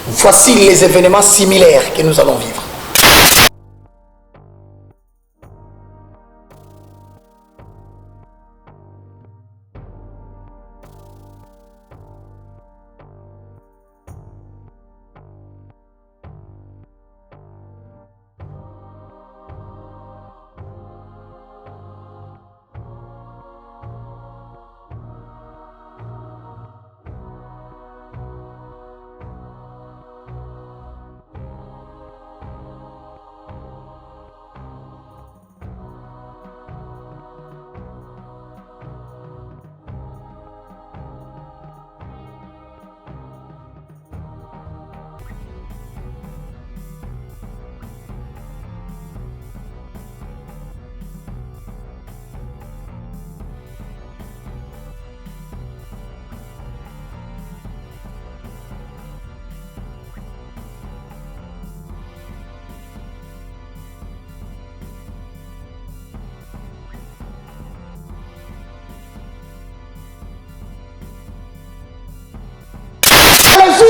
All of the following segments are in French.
Voici les événements similaires que nous allons vivre.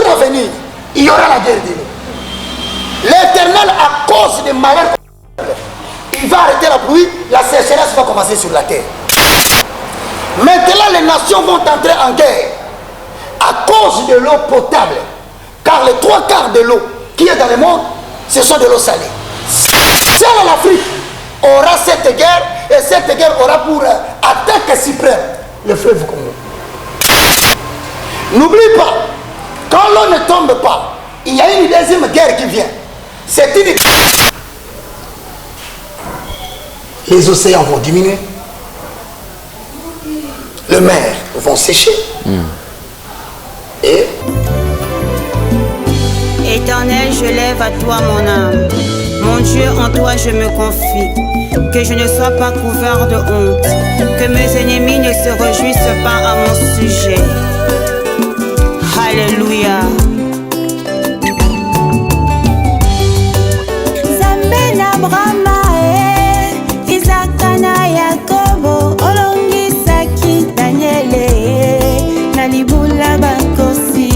À venir, il y aura la guerre de l'eau. L'Éternel, à cause des malheurs, il va arrêter la pluie, la sécheresse va commencer sur la terre. Maintenant, les nations vont entrer en guerre à cause de l'eau potable. Car les 3/4 de l'eau qui est dans le monde, ce sont de l'eau salée. Seule l'Afrique aura cette guerre, et cette guerre aura pour attaque suprême le fleuve Congo. N'oublie pas, quand l'eau ne tombe pas, il y a une deuxième guerre qui vient. C'est une... Les océans vont diminuer. Les mers vont sécher. Et... Éternel, je lève à toi mon âme. Mon Dieu, en toi je me confie. Que je ne sois pas couvert de honte. Que mes ennemis ne se réjouissent pas à mon sujet. Alléluia. Zambena Brahma Isaac na Yakobo olongisaki Daniele na libula bakosi.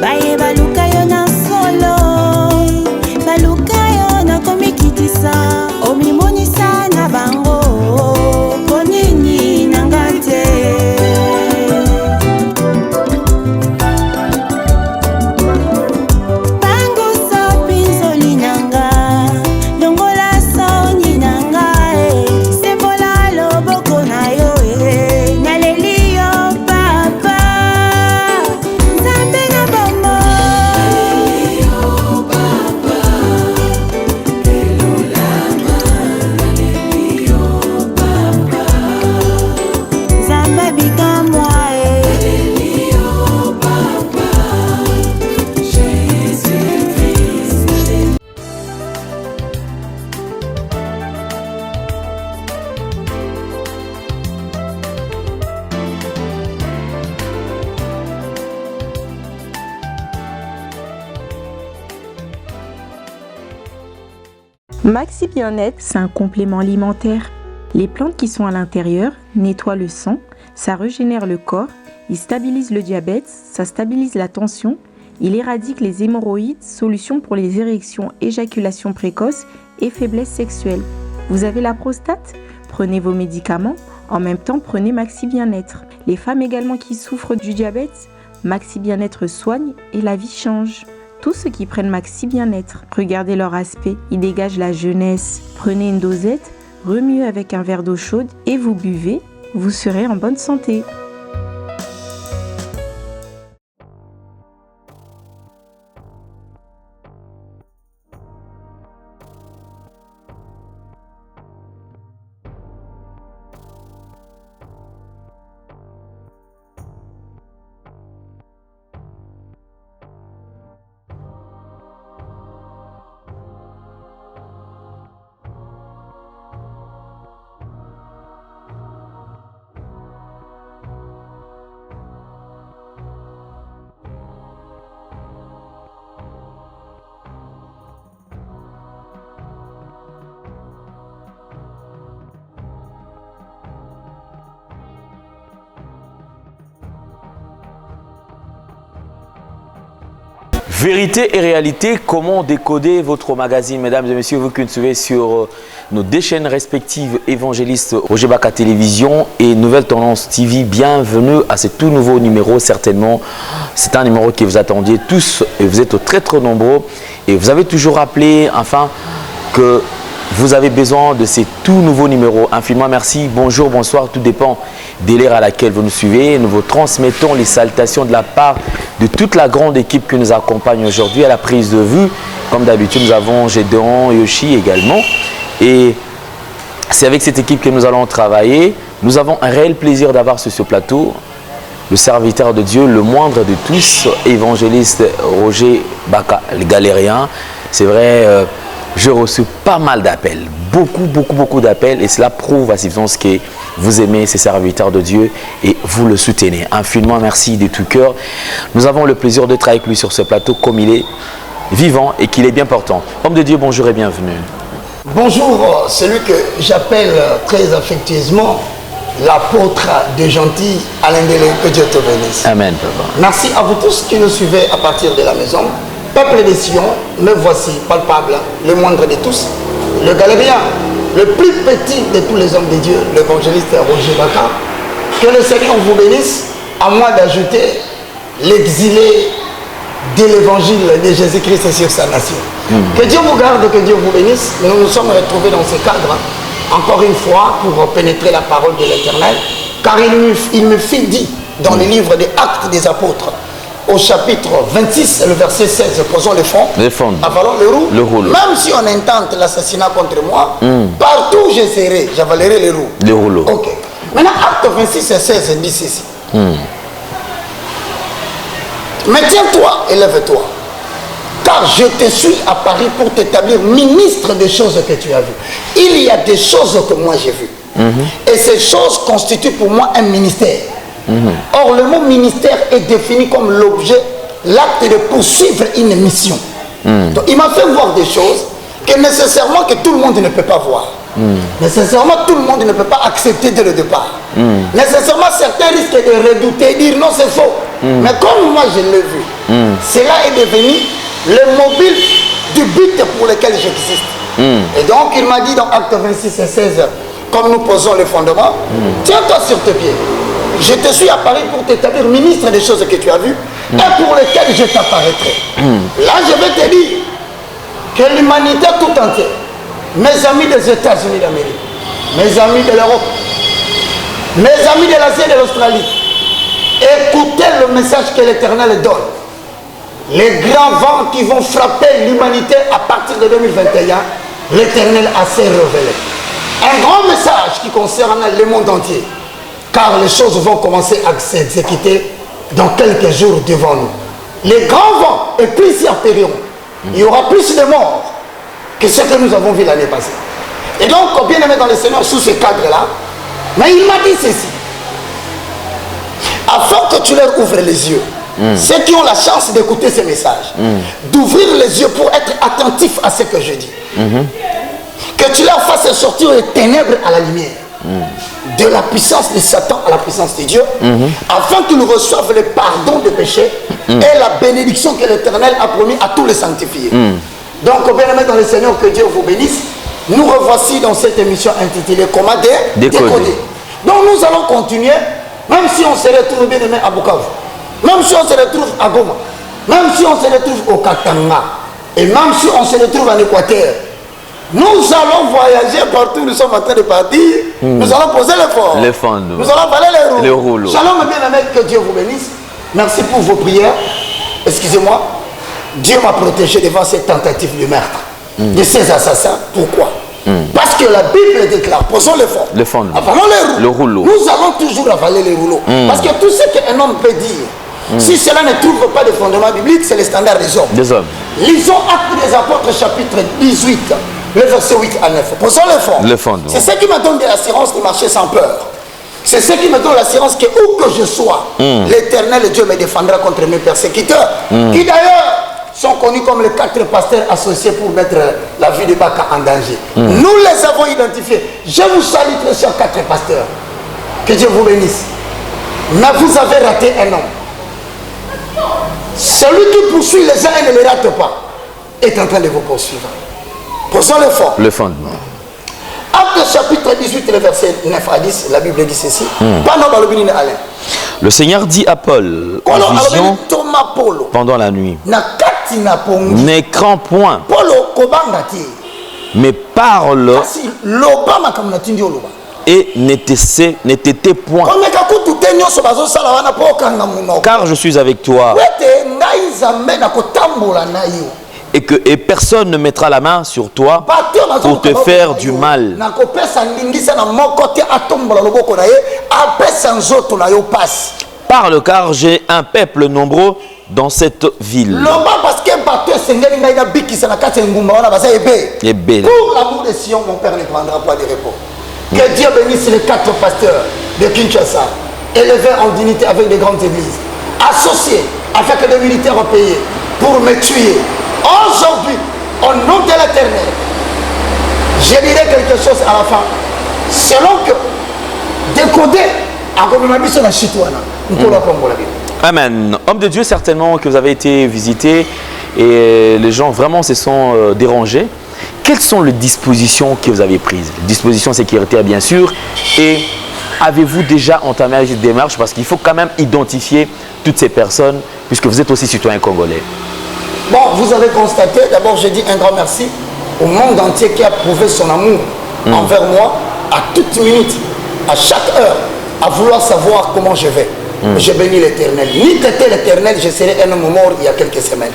Baye baluka yo na solo, baluka yo na komikitisa, omimonisa na bango. Maxi Bien-être, c'est un complément alimentaire. Les plantes qui sont à l'intérieur nettoient le sang, ça régénère le corps, il stabilise le diabète, ça stabilise la tension, il éradique les hémorroïdes, solution pour les érections, éjaculation précoce et faiblesse sexuelle. Vous avez la prostate? Prenez vos médicaments, en même temps prenez Maxi Bien-être. Les femmes également qui souffrent du diabète, Maxi Bien-être soigne et la vie change. Tous ceux qui prennent Maxi Bien-être, regardez leur aspect, ils dégagent la jeunesse. Prenez une dosette, remuez avec un verre d'eau chaude et vous buvez, vous serez en bonne santé. Vérité et réalité, comment décoder votre magazine, mesdames et messieurs, vous qui nous suivez sur nos deux chaînes respectives, Évangéliste Roger Baka Télévision et Nouvelle Tendance TV. Bienvenue à ce tout nouveau numéro, certainement. C'est un numéro que vous attendiez tous et vous êtes très très nombreux. Et vous avez toujours rappelé, enfin, que vous avez besoin de ces tout nouveaux numéros. Infiniment merci, bonjour, bonsoir, tout dépend de l'ère à laquelle vous nous suivez. Nous vous transmettons les salutations de la part de toute la grande équipe qui nous accompagne aujourd'hui à la prise de vue. Comme d'habitude, nous avons Gédéon, Yoshi également. Et c'est avec cette équipe que nous allons travailler. Nous avons un réel plaisir d'avoir sur ce plateau le serviteur de Dieu, le moindre de tous, évangéliste Roger Baka, le galérien. C'est vrai, j'ai reçu pas mal d'appels, beaucoup d'appels, et cela prouve à substance que vous aimez ces serviteurs de Dieu et vous le soutenez. Infiniment merci de tout cœur. Nous avons le plaisir de travailler avec lui sur ce plateau comme il est vivant et qu'il est bien portant. Homme de Dieu, bonjour et bienvenue. Bonjour, celui que j'appelle très affectueusement l'apôtre de gentil Alain Delé, que Dieu te bénisse. Amen, papa. Merci à vous tous qui nous suivez à partir de la maison. Peuple des Sion, me voici, palpable, le moindre de tous, le galérien, le plus petit de tous les hommes de Dieu, l'évangéliste Roger Baka. Que le Seigneur vous bénisse, à moi d'ajouter l'exilé de l'évangile de Jésus-Christ sur sa nation. Que Dieu vous garde, que Dieu vous bénisse. Nous nous sommes retrouvés dans ce cadre, encore une fois, pour pénétrer la parole de l'Éternel, car il me fit dit dans le livre des Actes des Apôtres, au chapitre 26, le verset 16, posons le fond, avalons le rouleau. Même si on intente l'assassinat contre moi, partout où je serai, j'avalerai le rouleau. Ok. Maintenant, acte 26 et 16 dit ceci. Mais tiens-toi et lève-toi, car je te suis à Paris pour t'établir ministre des choses que tu as vues. Il y a des choses que moi j'ai vues. Et ces choses constituent pour moi un ministère. Or, le mot ministère est défini comme l'objet, l'acte de poursuivre une mission. Donc, il m'a fait voir des choses que nécessairement que tout le monde ne peut pas voir. Nécessairement, tout le monde ne peut pas accepter dès le départ. Nécessairement, certains risquent de redouter et dire non, c'est faux. Mais comme moi, je l'ai vu, cela est devenu le mobile du but pour lequel j'existe. Et donc, il m'a dit dans Acte 26 et 16, comme nous posons le fondement, tiens-toi sur tes pieds. Je te suis à Paris pour t'établir ministre des choses que tu as vues et pour lesquelles je t'apparaîtrai. Là, je vais te dire que l'humanité tout entière, mes amis des États-Unis d'Amérique, mes amis de l'Europe, mes amis de l'Asie et de l'Australie, écoutez le message que l'Éternel donne. Les grands vents qui vont frapper l'humanité à partir de 2021, l'Éternel a assez révélé. Un grand message qui concerne le monde entier. Car les choses vont commencer à s'exécuter dans quelques jours devant nous. Les grands vents et plusieurs périodes. Il y aura plus de morts que ce que nous avons vu l'année passée. Et donc, bien aimé dans le Seigneur, sous ce cadre-là, mais il m'a dit ceci. Afin que tu leur ouvres les yeux, ceux qui ont la chance d'écouter ces messages, d'ouvrir les yeux pour être attentifs à ce que je dis. Que tu leur fasses sortir les ténèbres à la lumière. De la puissance de Satan à la puissance de Dieu, afin qu'ils reçoivent le pardon des péchés et la bénédiction que l'Éternel a promis à tous les sanctifiés. Donc, bien aimé dans le Seigneur, que Dieu vous bénisse. Nous revoici dans cette émission intitulée Comment décoder. Donc, nous allons continuer, même si on se retrouve, bien aimé, à Bukavu, même si on se retrouve à Goma, même si on se retrouve au Katanga, et même si on se retrouve en Équateur. Nous allons voyager partout, nous sommes en train de partir, nous allons poser les fondements, nous allons valer les rouleaux. Shalom, bien aimé, que Dieu vous bénisse. Merci pour vos prières. Excusez-moi, Dieu m'a protégé devant cette tentative de meurtre de ces assassins. Pourquoi? Parce que la Bible déclare, posons les fondements, avalons les rouleaux. Nous allons toujours avaler les rouleaux. Parce que tout ce qu'un homme peut dire, si cela ne trouve pas de fondement biblique, c'est le standard des hommes. Lisons Actes des Apôtres, chapitre 18. Le verset 8 à 9. Posons le fond. C'est ce qui me donne de l'assurance de marcher sans peur. C'est ce qui me donne l'assurance que où que je sois, l'Éternel Dieu me défendra contre mes persécuteurs. Qui d'ailleurs sont connus comme les 4 pasteurs associés pour mettre la vie de Baka en danger. Nous les avons identifiés. Je vous salue très chers 4 pasteurs. Que Dieu vous bénisse. Mais vous avez raté un homme. Celui qui poursuit les uns et ne les rate pas est en train de vous poursuivre. Posons le fond. Le fondement. Acte chapitre 18, le verset 9 à 10, la Bible dit ceci. Le Seigneur dit à Paul en vision pendant la nuit, ne crains point, mais parle et ne t'étais point, car je suis avec toi. Et personne ne mettra la main sur toi pour te faire du mal. Parle, car j'ai un peuple nombreux dans cette ville. Pour l'amour de Sion, mon père ne prendra pas de repos. Que Dieu bénisse les 4 pasteurs de Kinshasa, élevés en dignité avec des grandes églises, associés avec des militaires payés pour me tuer. Aujourd'hui, au nom de l'Éternel, je dirai quelque chose à la fin. Selon que décoder à Gomemabison à Chitouana, nous pouvons apprendre la Bible. Amen. Homme de Dieu, certainement que vous avez été visité et les gens vraiment se sont dérangés. Quelles sont les dispositions que vous avez prises? Dispositions sécuritaires, bien sûr. Et avez-vous déjà entamé cette démarche? Parce qu'il faut quand même identifier toutes ces personnes, puisque vous êtes aussi citoyen congolais. Bon, vous avez constaté, d'abord je dis un grand merci au monde entier qui a prouvé son amour envers moi à toute minute, à chaque heure, à vouloir savoir comment je vais. Je bénis l'Éternel. Ni t'étais l'Éternel, je serais un homme mort il y a quelques semaines.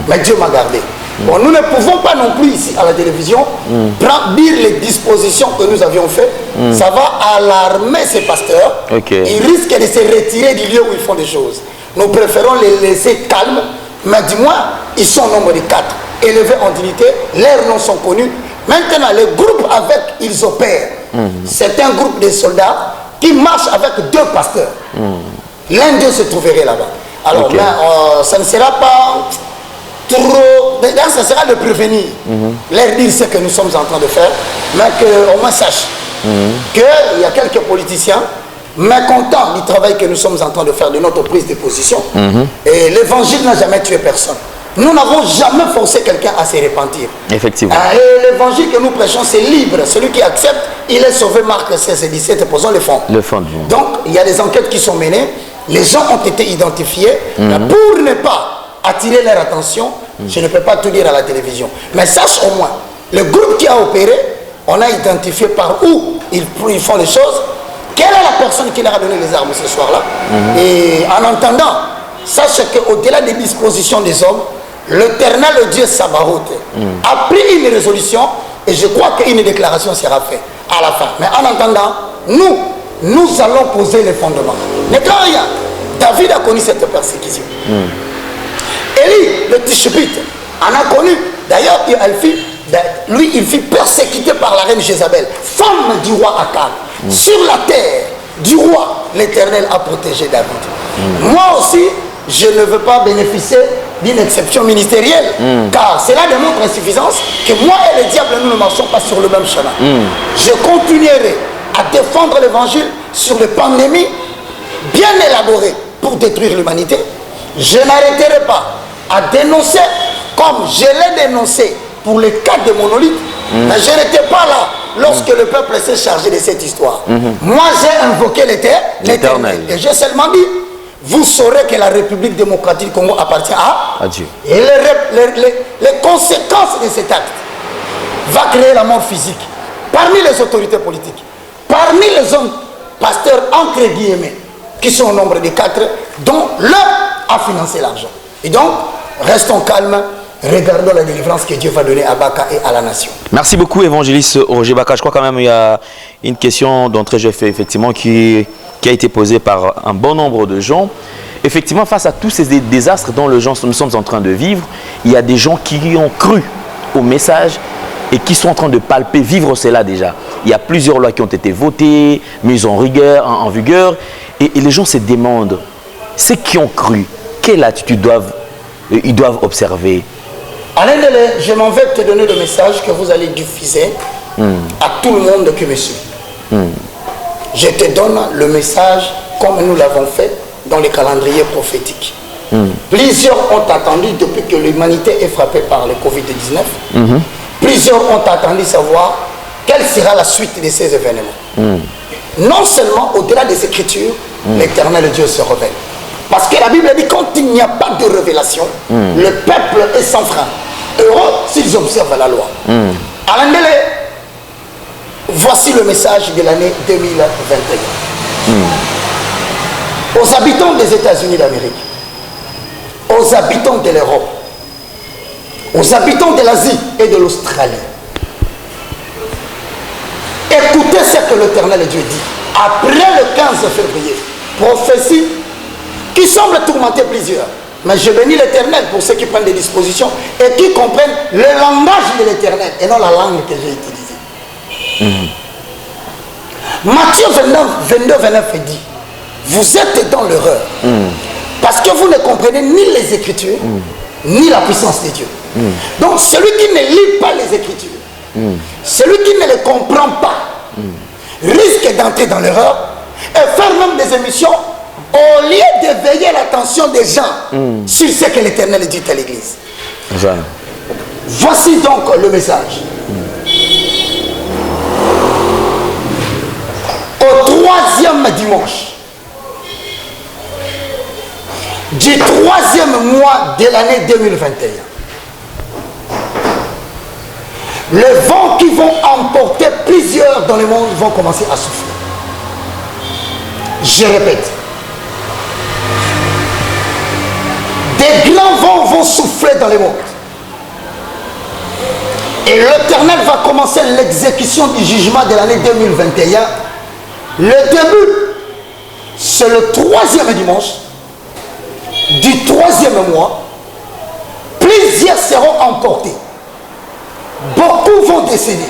Mais Dieu m'a gardé. Bon, nous ne pouvons pas non plus ici à la télévision dire les dispositions que nous avions faites. Ça va alarmer ces pasteurs. Ils risquent de se retirer du lieu où ils font des choses. Nous préférons les laisser calmes. Mais dis-moi, ils sont au nombre de 4, élevés en dignité, leurs noms sont connus. Maintenant, le groupe avec ils opèrent. C'est un groupe de soldats qui marche avec 2 pasteurs. L'un d'eux se trouverait là-bas. Alors, ça ne sera pas trop... Ça sera de prévenir, leur dire ce que nous sommes en train de faire, mais qu'au moins sache qu'il y a quelques politiciens mécontents du travail que nous sommes en train de faire, de notre prise de position. Et l'évangile n'a jamais tué personne. Nous n'avons jamais forcé quelqu'un à se repentir. Effectivement. Et l'évangile que nous prêchons, c'est libre. Celui qui accepte, il est sauvé. Marc 16 et 17, posons le fond. Le fond. Donc, il y a des enquêtes qui sont menées. Les gens ont été identifiés. Pour ne pas attirer leur attention, je ne peux pas tout dire à la télévision. Mais sache au moins, le groupe qui a opéré, on a identifié par où ils font les choses. Quelle est la personne qui leur a donné les armes ce soir-là? Et en entendant, sache qu'au-delà des dispositions des hommes, l'Éternel, le Dieu Sabaoth, a pris une résolution et je crois qu'une déclaration sera faite à la fin. Mais en attendant, nous allons poser les fondements. Ne crains rien. David a connu cette persécution. Élie, le Tishbite, en a connu. D'ailleurs, lui, il fut persécuté par la reine Jézabel, femme du roi Akab. Sur la terre du roi, l'Éternel a protégé David. Moi aussi, je ne veux pas bénéficier d'une exception ministérielle, car cela démontre insuffisance que moi et le diable, nous ne marchons pas sur le même chemin. Je continuerai à défendre l'évangile sur les pandémies bien élaborées pour détruire l'humanité. Je n'arrêterai pas à dénoncer comme je l'ai dénoncé pour les cas de monolithes, mais je n'étais pas là lorsque le peuple s'est chargé de cette histoire. Moi, j'ai invoqué l'Éternel. Et j'ai seulement dit, vous saurez que la République démocratique du Congo appartient à Dieu. Et les conséquences de cet acte va créer la mort physique parmi les autorités politiques, parmi les hommes pasteurs entre guillemets, qui sont au nombre de 4, dont l'un a financé l'argent. Et donc, restons calmes. Regardons la délivrance que Dieu va donner à Baka et à la nation. Merci beaucoup, évangéliste Roger Baka. Je crois quand même qu'il y a une question d'entrée j'ai fait effectivement qui a été posée par un bon nombre de gens. Effectivement, face à tous ces désastres dont nous sommes en train de vivre, il y a des gens qui ont cru au message et qui sont en train de palper, vivre cela déjà. Il y a plusieurs lois qui ont été votées, mises en vigueur, et les gens se demandent, ceux qui ont cru, quelle attitude ils doivent observer? Alain Delay, je m'en vais te donner le message que vous allez diffuser à tout le monde qui me suit. Je te donne le message comme nous l'avons fait dans les calendriers prophétiques. Plusieurs ont attendu depuis que l'humanité est frappée par le Covid-19. Plusieurs ont attendu savoir quelle sera la suite de ces événements. Non seulement au-delà des Écritures, l'Éternel Dieu se révèle. Parce que la Bible dit quand il n'y a pas de révélation, le peuple est sans frein. Heureux s'ils observent la loi. Allez, voici le message de l'année 2021. Aux habitants des États-Unis d'Amérique, aux habitants de l'Europe, aux habitants de l'Asie et de l'Australie, écoutez ce que l'Éternel Dieu dit. Après le 15 février, prophétie qui semble tourmenter plusieurs. Mais je bénis l'Éternel pour ceux qui prennent des dispositions et qui comprennent le langage de l'Éternel et non la langue que j'ai utilisée. Matthieu 22-29 dit, vous êtes dans l'erreur parce que vous ne comprenez ni les Écritures ni la puissance de Dieu. Donc celui qui ne lit pas les Écritures, celui qui ne les comprend pas, risque d'entrer dans l'erreur et faire même des émissions au lieu d'éveiller l'attention des gens sur ce que l'Éternel dit à l'Église. Voici donc le message. Au 3e dimanche du 3e mois de l'année 2021, les vents qui vont emporter plusieurs dans le monde vont commencer à souffler. Je répète, des grands vents vont souffler dans le monde. Et l'Éternel va commencer l'exécution du jugement de l'année 2021. Le début, c'est le 3e dimanche du 3e mois. Plusieurs seront emportés. Beaucoup vont décéder.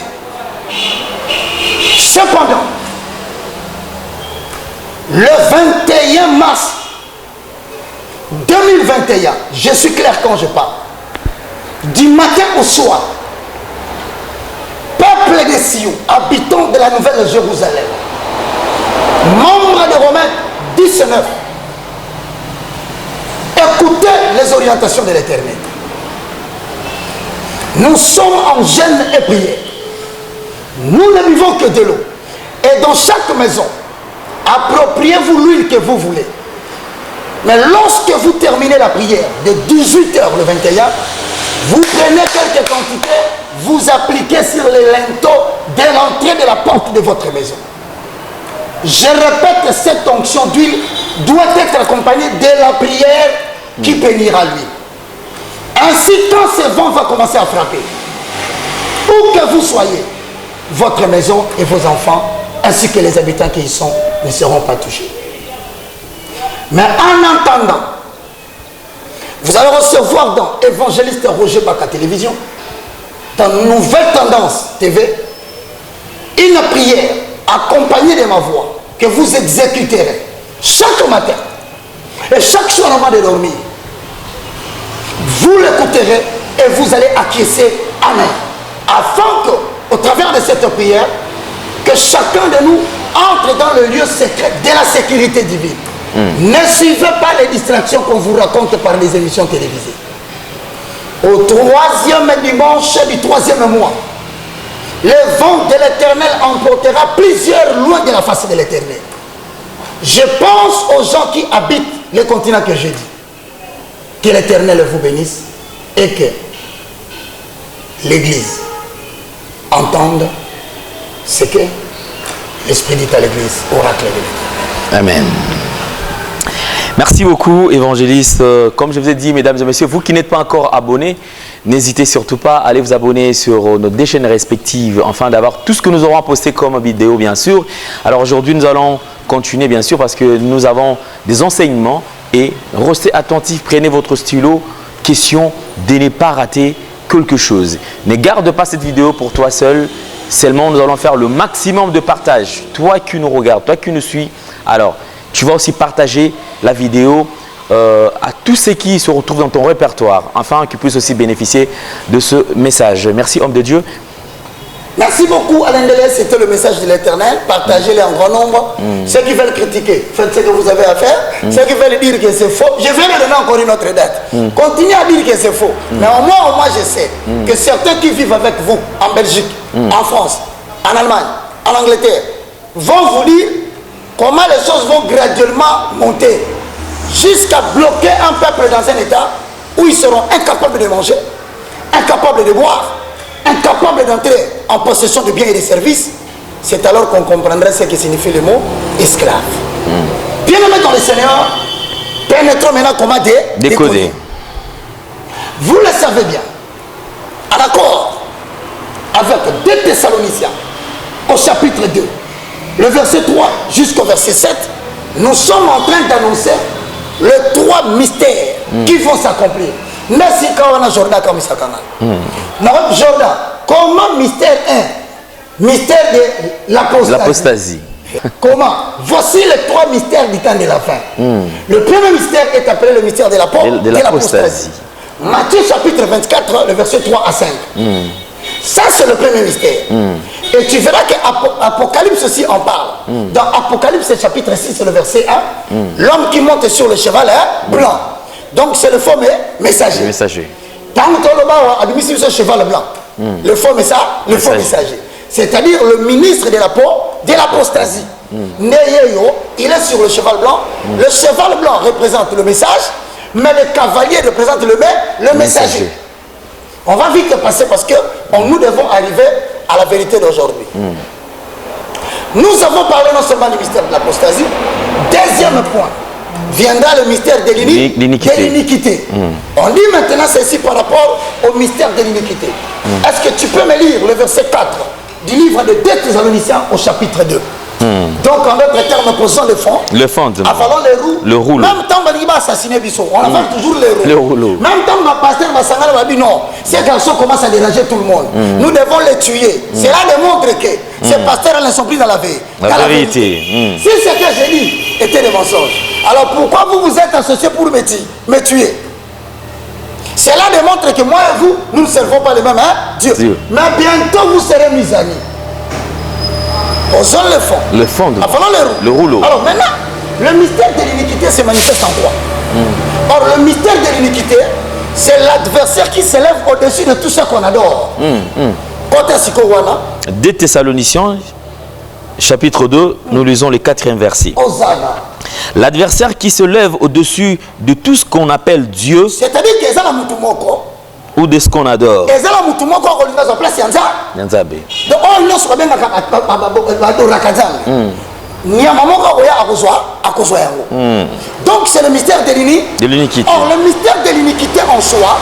Cependant, le 21 mars 2021, je suis clair quand je parle, du matin au soir, peuple de Sion, habitants de la Nouvelle Jérusalem, membres des Romains 19, écoutez les orientations de l'Éternel. Nous sommes en jeûne et prière. Nous ne buvons que de l'eau. Et dans chaque maison, appropriez-vous l'huile que vous voulez. Mais lorsque vous terminez la prière de 18h le 21, vous prenez quelques quantités, vous appliquez sur les linteaux de l'entrée de la porte de votre maison. Je répète, cette onction d'huile doit être accompagnée de la prière qui bénira l'huile. Ainsi, quand ce vent va commencer à frapper, où que vous soyez, votre maison et vos enfants, ainsi que les habitants qui y sont, ne seront pas touchés. Mais en attendant, vous allez recevoir dans Évangéliste Roger Baka Télévision, dans Nouvelle Tendance TV, une prière accompagnée de ma voix que vous exécuterez chaque matin et chaque soir avant de dormir. Vous l'écouterez et vous allez acquiescer Amen. Afin que, au travers de cette prière, que chacun de nous entre dans le lieu secret de la sécurité divine. Ne suivez pas les distractions qu'on vous raconte par les émissions télévisées. Au 3e dimanche du 3e mois, le vent de l'Éternel emportera plusieurs loin de la face de l'Éternel. Je pense aux gens qui habitent le continent que j'ai dit. Que l'Éternel vous bénisse et que l'Église entende ce que l'Esprit dit à l'Église, oracle de l'Éternel. Amen. Merci beaucoup, évangéliste. Comme je vous ai dit, mesdames et messieurs, vous qui n'êtes pas encore abonnés, n'hésitez surtout pas à aller vous abonner sur nos deux chaînes respectives, afin d'avoir tout ce que nous aurons posté comme vidéo, bien sûr. Alors aujourd'hui, nous allons continuer, bien sûr, parce que nous avons des enseignements. Et restez attentifs, prenez votre stylo, question de ne pas rater quelque chose. Ne garde pas cette vidéo pour toi seul, seulement nous allons faire le maximum de partage. Toi qui nous regardes, toi qui nous suis, alors tu vas aussi partager la vidéo à tous ceux qui se retrouvent dans ton répertoire, afin qu'ils puissent aussi bénéficier de ce message. Merci homme de Dieu. Merci beaucoup Alain Deleuze, c'était le message de l'Éternel. Partagez-les en grand nombre. Ceux qui veulent critiquer, faites ce que vous avez à faire. Ceux qui veulent dire que c'est faux, je vais leur donner encore une autre date. Continuez à dire que c'est faux. Mais au moins je sais que certains qui vivent avec vous en Belgique, en France, en Allemagne, en Angleterre, vont vous dire comment les choses vont graduellement monter jusqu'à bloquer un peuple dans un état où ils seront incapables de manger, incapables de boire, incapables d'entrer en possession de biens et de services. C'est alors qu'on comprendrait ce que signifie le mot esclave. Bien-aimés dans le Seigneur, pénétrons maintenant comment décoder. Vous le savez bien, en accord avec 2 Thessaloniciens, au chapitre 2, le verset 3 jusqu'au verset 7, nous sommes en train d'annoncer les 3 mystères qui vont s'accomplir. Merci Kawana Jordan comme ça Jordan, comment mystère 1, mystère de l'apostasie. Comment? Voici les 3 mystères du temps de la fin. Le premier mystère est appelé le mystère de l'apostasie. Matthieu chapitre 24, le verset 3 à 5. Ça c'est le premier mystère. Et tu verras qu'Apocalypse aussi en parle. Dans Apocalypse chapitre 6, le verset 1, l'homme qui monte sur le cheval est blanc. Donc c'est le faux messager. Tant que tu as cheval blanc, le faux messager. C'est-à-dire le ministre de l'apostasie. Il est sur le cheval blanc. Le cheval blanc représente le message, mais le cavalier représente le messager. On va vite passer parce que nous devons arriver à la vérité d'aujourd'hui. Nous avons parlé non seulement du mystère de l'apostasie. Deuxième point, viendra le mystère de l'iniquité. On dit maintenant ceci par rapport au mystère de l'iniquité. Est-ce que tu peux me lire le verset 4 du livre de 2 Thessaloniciens au chapitre 2? Donc en d'autres termes, posons le fond. Avalons les roues. Même temps on va assassiner Bissot, on avale toujours les roues. Même temps ma pasteur Massangala va dire non, ces garçons commencent à déranger tout le monde. Nous devons les tuer. Cela démontre que ces pasteurs ne sont plus dans la vérité. Si ce que j'ai dit était des mensonges, alors pourquoi vous vous êtes associés pour me tuer? Cela démontre que moi et vous, nous ne servons pas les mêmes Dieu. Mais bientôt vous serez mis amis. Posons le fond. Avalons les roues. Alors maintenant, le mystère de l'iniquité se manifeste en quoi? Or, le mystère de l'iniquité, c'est l'adversaire qui s'élève au-dessus de tout ce qu'on adore. 2 Thessaloniciens, chapitre 2, nous lisons le 4e verset. L'adversaire qui se lève au-dessus de tout ce qu'on appelle Dieu, c'est-à-dire que ça ou de ce qu'on adore. Donc c'est le mystère de l'iniquité. Or le mystère de l'iniquité en soi,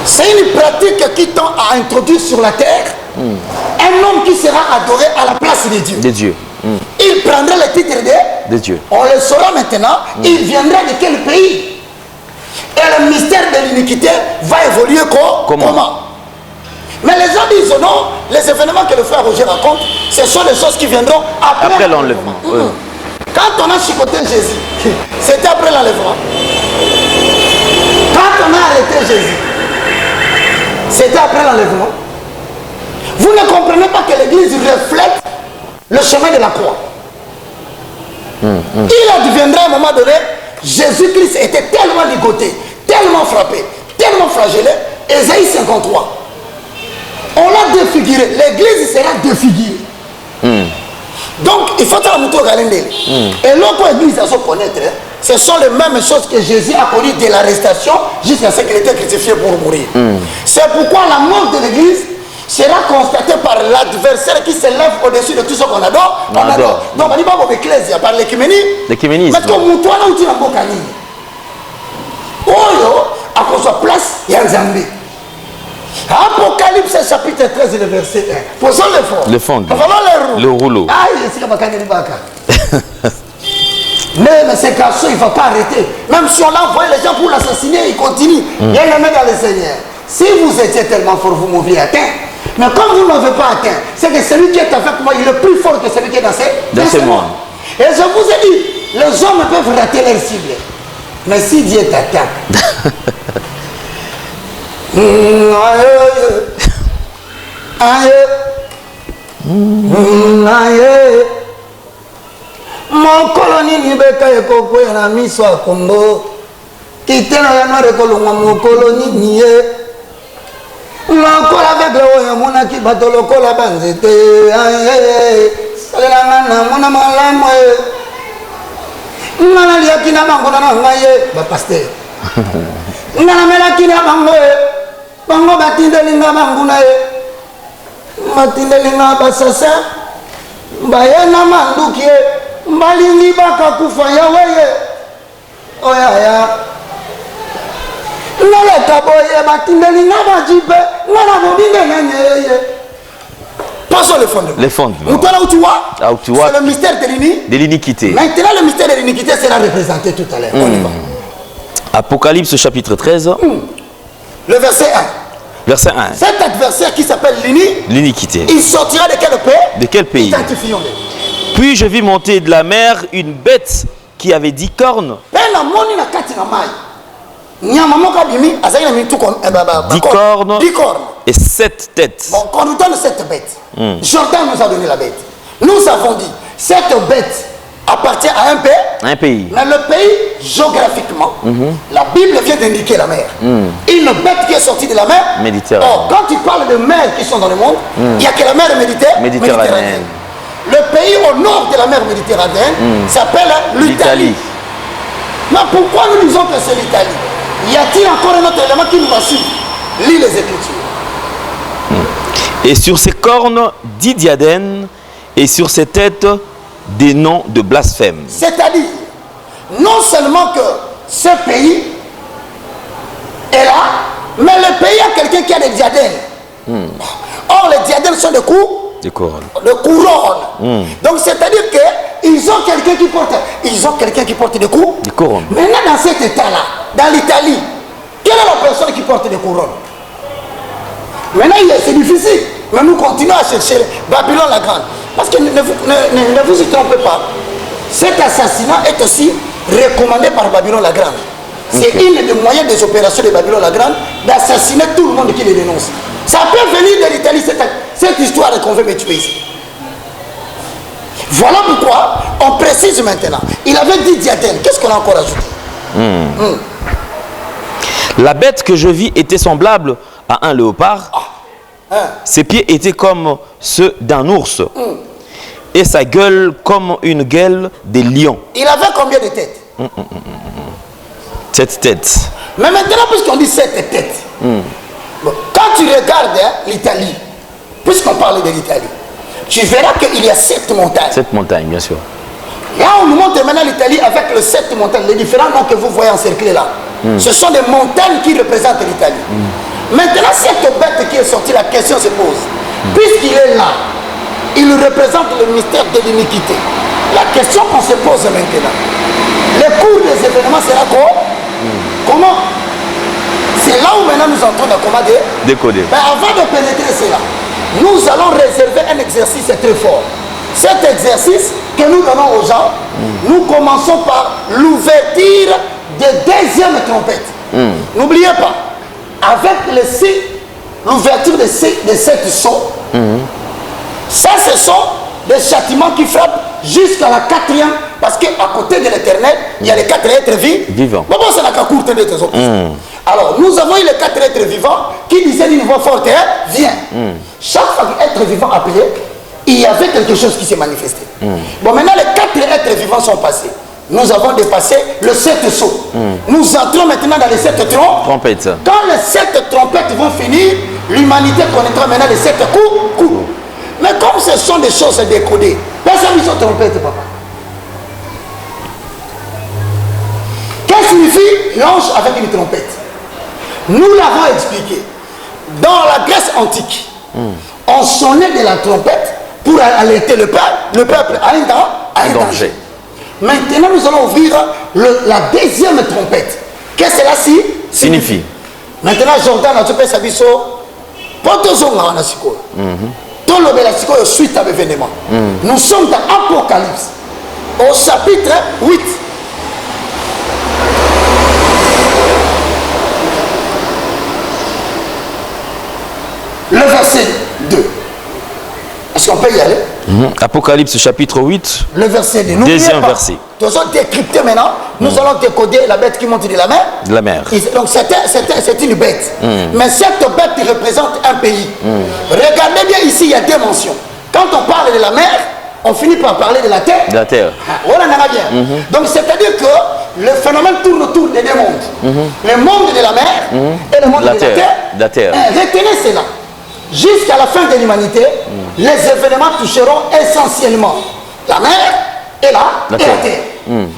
c'est une pratique qui tend à introduire sur la terre un homme qui sera adoré à la place de Dieu. Il prendra le titre de Dieu. On le saura maintenant. Il viendra de quel pays? Et le mystère de l'iniquité va évoluer comment? Mais les gens disent non, les événements que le frère Roger raconte, ce sont des choses qui viendront après l'enlèvement. Quand on a chicoté Jésus, c'était après l'enlèvement. Quand on a arrêté Jésus, c'était après l'enlèvement. Vous ne comprenez pas que l'église reflète le chemin de la croix. Il adviendra à un moment donné, Jésus-Christ était tellement ligoté, tellement frappé, tellement flagellé. Ésaïe 53. On l'a défiguré. L'église sera défigurée. Donc, il faut la moto galendelle. Et l'autre église à se connaître, ce sont les mêmes choses que Jésus a connues de l'arrestation jusqu'à ce qu'il était crucifié pour mourir. C'est pourquoi la mort de l'église sera constatée par l'adversaire qui se lève au-dessus de tout ce qu'on adore. On adore. Donc, on dit pas pour l'ecclésia, par l'écuménisme. Mais comme toi, là où tu as un beau canine. Oh, à cause de place, il y a un Zambie. Apocalypse chapitre 13 et le verset 1. Posons le fond. Le rouleau. Mais ces garçons, il ne va pas arrêter. Même si on a envoyé les gens pour l'assassiner, il continue. Il y a le dans le Seigneur. Si vous étiez tellement fort, vous m'auriez atteint. Mais comme vous ne m'avez pas atteint, c'est que celui qui est avec moi, il est plus fort que celui qui est dans ce monde. Et je vous ai dit, les hommes peuvent rater leur cible. Mais si Dieu t'attaque, aye aye mokolo nini beka ekokwea na miso ya Kongo kitena ya noire kolongwa mokolo nini ye lokola aveugle oyo amonaki bato lokola banzete aye salelanga na mona malamu ye nga naliaki na bango na ngai ye bapaster nga namelaki na bango ye bango batindelinga banguna ye batindelinga basasa baye na manduki ye balingi bakakufa yawe ye oyaya naleka boye batindelinga bajipe nga na bobinge ngenye ye. Passons les fondements. Les fondements. Là où tu vois, c'est le mystère de l'iniquité. Maintenant, le mystère de l'iniquité sera représenté tout à l'heure. On y va. Apocalypse chapitre 13. Le verset 1. Verset 1. Cet adversaire qui s'appelle l'iniquité. Il sortira de quel pays? De quel pays? Identifions-le. Puis je vis monter de la mer une bête qui avait 10 cornes. 10 cornes et 7 têtes. Bon, quand nous donne cette bête, Jordan nous a donné la bête. Nous avons dit, cette bête appartient à un pays. Mais le pays, géographiquement, la Bible vient d'indiquer la mer. Une bête qui est sortie de la mer Méditerranée. Or, quand tu parles de mers qui sont dans le monde, il n'y a que la mer Méditerranéenne. Le pays au nord de la mer Méditerranéenne s'appelle l'Italie. Mais pourquoi nous disons que c'est l'Italie? Y a-t-il encore un autre élément qui nous va suivre? Lis les Écritures. Et sur ses cornes 10 diadèmes, et sur ses têtes des noms de blasphème. C'est-à-dire, non seulement que ce pays est là, mais le pays a quelqu'un qui a des diadèmes. Or, les diadèmes sont des couronnes. Donc, c'est-à-dire qu'ils ont quelqu'un qui porte des couronnes. Maintenant, dans cet état-là, dans l'Italie, quelle est la personne qui porte des couronnes? Maintenant, c'est difficile. Mais nous continuons à chercher Babylone la Grande. Parce que ne vous y trompez pas. Cet assassinat est aussi recommandé par Babylone la Grande. C'est une des moyens des opérations de Babylone la Grande d'assassiner tout le monde qui les dénonce. Ça peut venir de l'Italie, cette histoire qu'on veut me tuer ici. Voilà pourquoi on précise maintenant. Il avait dit diadème. Qu'est-ce qu'on a encore ajouté? La bête que je vis était semblable à un léopard. Ses pieds étaient comme ceux d'un ours. Et sa gueule comme une gueule des lions. Il avait combien de têtes? 7 têtes. Mais maintenant, puisqu'on dit 7 têtes, bon, quand tu regardes l'Italie, puisqu'on parle de l'Italie, tu verras qu'il y a 7 montagnes. 7 montagnes, bien sûr. Là, on nous montre maintenant l'Italie avec les 7 montagnes, les différents noms que vous voyez encerclés là. Ce sont des montagnes qui représentent l'Italie. Maintenant, cette bête qui est sortie, la question se pose. Puisqu'il est là, il représente le mystère de l'iniquité. La question qu'on se pose maintenant, le cours des événements sera quoi? Comment? C'est là où maintenant nous entrons dans comment décoder. Mais avant de pénétrer cela, nous allons réserver un exercice très fort. Cet exercice que nous donnons aux gens, nous commençons par l'ouverture de deuxième trompette. N'oubliez pas, avec l'ouverture de 7 sons, ça ce sont des châtiments qui frappent jusqu'à la 4e, parce qu'à côté de l'éternel, il y a les 4 êtres vivants. Alors, nous avons eu les 4 êtres vivants qui disaient d'une voix forte, viens. Chaque fois qu'être vivant appelé, il y avait quelque chose qui s'est manifesté. Bon, maintenant les 4 êtres vivants sont passés. Nous avons dépassé le 7 sauts. Nous entrons maintenant dans les 7 trompettes. Quand les 7 trompettes vont finir, l'humanité connaîtra maintenant les 7 coups. Mais comme ce sont des choses décodées, personne ne sont trompettes, papa. Qu'est-ce que signifie l'ange avec une trompette? Nous l'avons expliqué. Dans la Grèce antique, on sonnait de la trompette pour alerter le peuple à un danger. Maintenant, nous allons ouvrir la deuxième trompette. Qu'est-ce que cela signifie? Maintenant, Jordan a tué sa biso. Suite à l'événement. Nous sommes dans Apocalypse, au chapitre 8. Le verset 2. Est-ce qu'on peut y aller? Apocalypse chapitre 8, le verset 2. Deuxième verset. Nous allons décrypter maintenant. Nous allons décoder la bête qui monte de la mer. De la mer. Donc c'est une bête. Mais cette bête représente un pays. Regardez bien ici, il y a deux mentions. Quand on parle de la mer, on finit par parler de la terre. De la terre. Voilà, on en a bien. Donc c'est-à-dire que le phénomène tourne autour des deux mondes. Le monde de la mer et le monde de la terre. De la terre. Retenez cela. Jusqu'à la fin de l'humanité, les événements toucheront essentiellement la mer et la terre.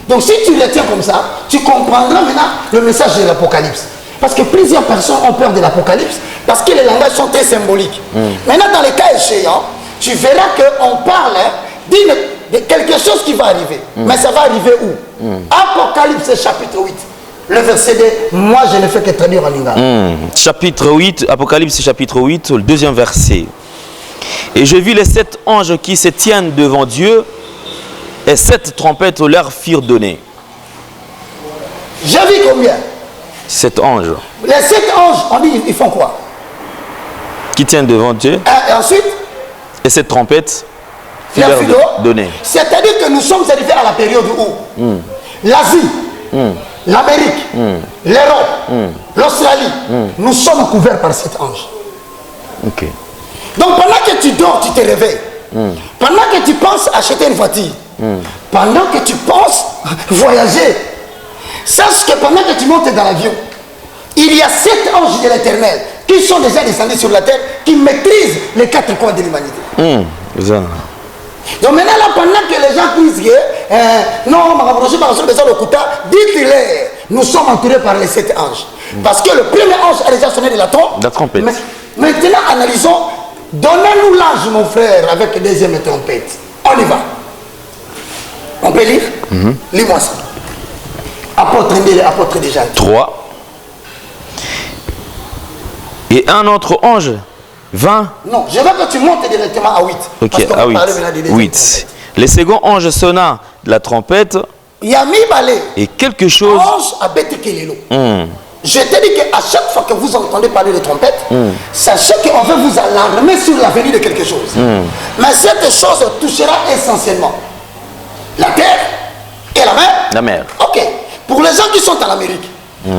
Donc si tu les tiens comme ça, tu comprendras maintenant le message de l'Apocalypse. Parce que plusieurs personnes ont peur de l'Apocalypse parce que les langages sont très symboliques. Maintenant, dans les cas échéants, tu verras qu'on parle de quelque chose qui va arriver. Mais ça va arriver où? Apocalypse chapitre 8. Le verset 2, moi je ne fais que traduire en lingala. Chapitre 8, Apocalypse chapitre 8, le deuxième verset. Et je vis les 7 anges qui se tiennent devant Dieu, et 7 trompettes leur firent donner. J'ai vu combien? 7 anges. Les 7 anges, on dit, ils font quoi? Qui tiennent devant Dieu, Et ensuite, et 7 trompettes leur leur firent donner. C'est-à-dire que nous sommes arrivés à la période où l'Asie, l'Amérique, l'Europe, l'Australie, nous sommes couverts par 7 anges. Ok. Donc pendant que tu dors, tu te réveilles. Pendant que tu penses acheter une voiture, pendant que tu penses voyager, sache que pendant que tu montes dans l'avion, il y a 7 anges de l'Éternel qui sont déjà descendus sur la terre, qui maîtrisent les 4 coins de l'humanité. Donc maintenant, là, pendant que les gens disent que non, dites-les, nous sommes entourés par les 7 anges. Parce que le premier ange a déjà sonné de la trompette. Maintenant, analysons. Donnez-nous l'ange, mon frère, avec la deuxième trompette. On y va. On peut lire? Lis-moi ça. Apôtre déjà. 3. Et un autre ange vint. Non, je veux que tu montes directement à 8. Ok, à 8. Le second ange sonna de la trompette. Et quelque chose. Ange a bêté Kelelo. Je te dis qu'à chaque fois que vous entendez parler de trompette, sachez qu'on veut vous alarmer sur la venue de quelque chose. Mais cette chose touchera essentiellement la terre et la mer. La mer. Ok. Pour les gens qui sont en Amérique,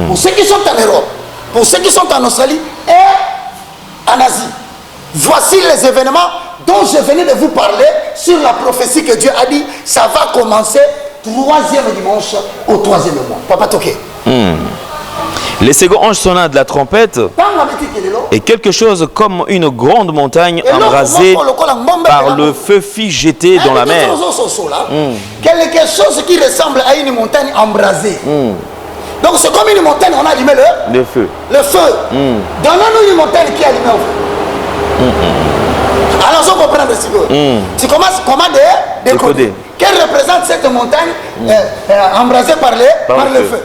pour ceux qui sont en Europe, pour ceux qui sont en Australie et en Asie, voici les événements dont je venais de vous parler sur la prophétie que Dieu a dit. Ça va commencer 3e dimanche au 3e mois. Papa Toké. Le second ange sonna de la trompette et quelque chose comme une grande montagne embrasée par le feu fit jeter dans la mer. Quelque chose qui ressemble à une montagne embrasée. Donc c'est comme une montagne, on a allumé le feu. Le feu. Donnons-nous une montagne qui est allumée au feu. Alors on comprend ce que tu commences comment décoder. Quelle représente cette montagne embrasée par le feu?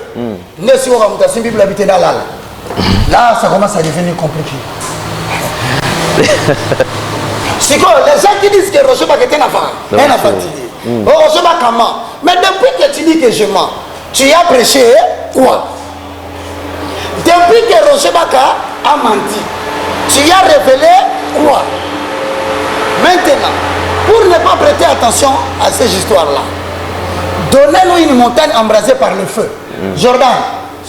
Là, ça commence à devenir compliqué. C'est quoi? Les gens qui disent que Roger Baka est un enfant, Roger Baka ment. Mais depuis que tu dis que je mens, tu as prêché quoi? Depuis que Roger Baka a menti, tu as révélé quoi? Maintenant, pour ne pas prêter attention à ces histoires-là, donnez-nous une montagne embrasée par le feu. Jordan,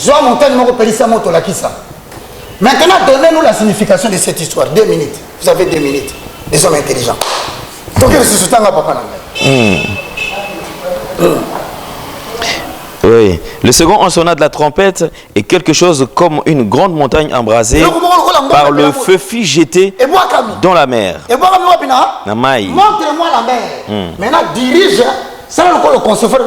Joa montagne Moko Pelissa Moto Lakissa. Maintenant, donnez-nous la signification de cette histoire. 2 minutes. Vous avez 2 minutes. Des hommes intelligents. Donc, c'est ce papa. Oui. Le second ange sonna de la trompette et quelque chose comme une grande montagne embrasée par le feu fit jeter dans la mer. Montre-moi la mer. Maintenant, dirige. C'est le concevoir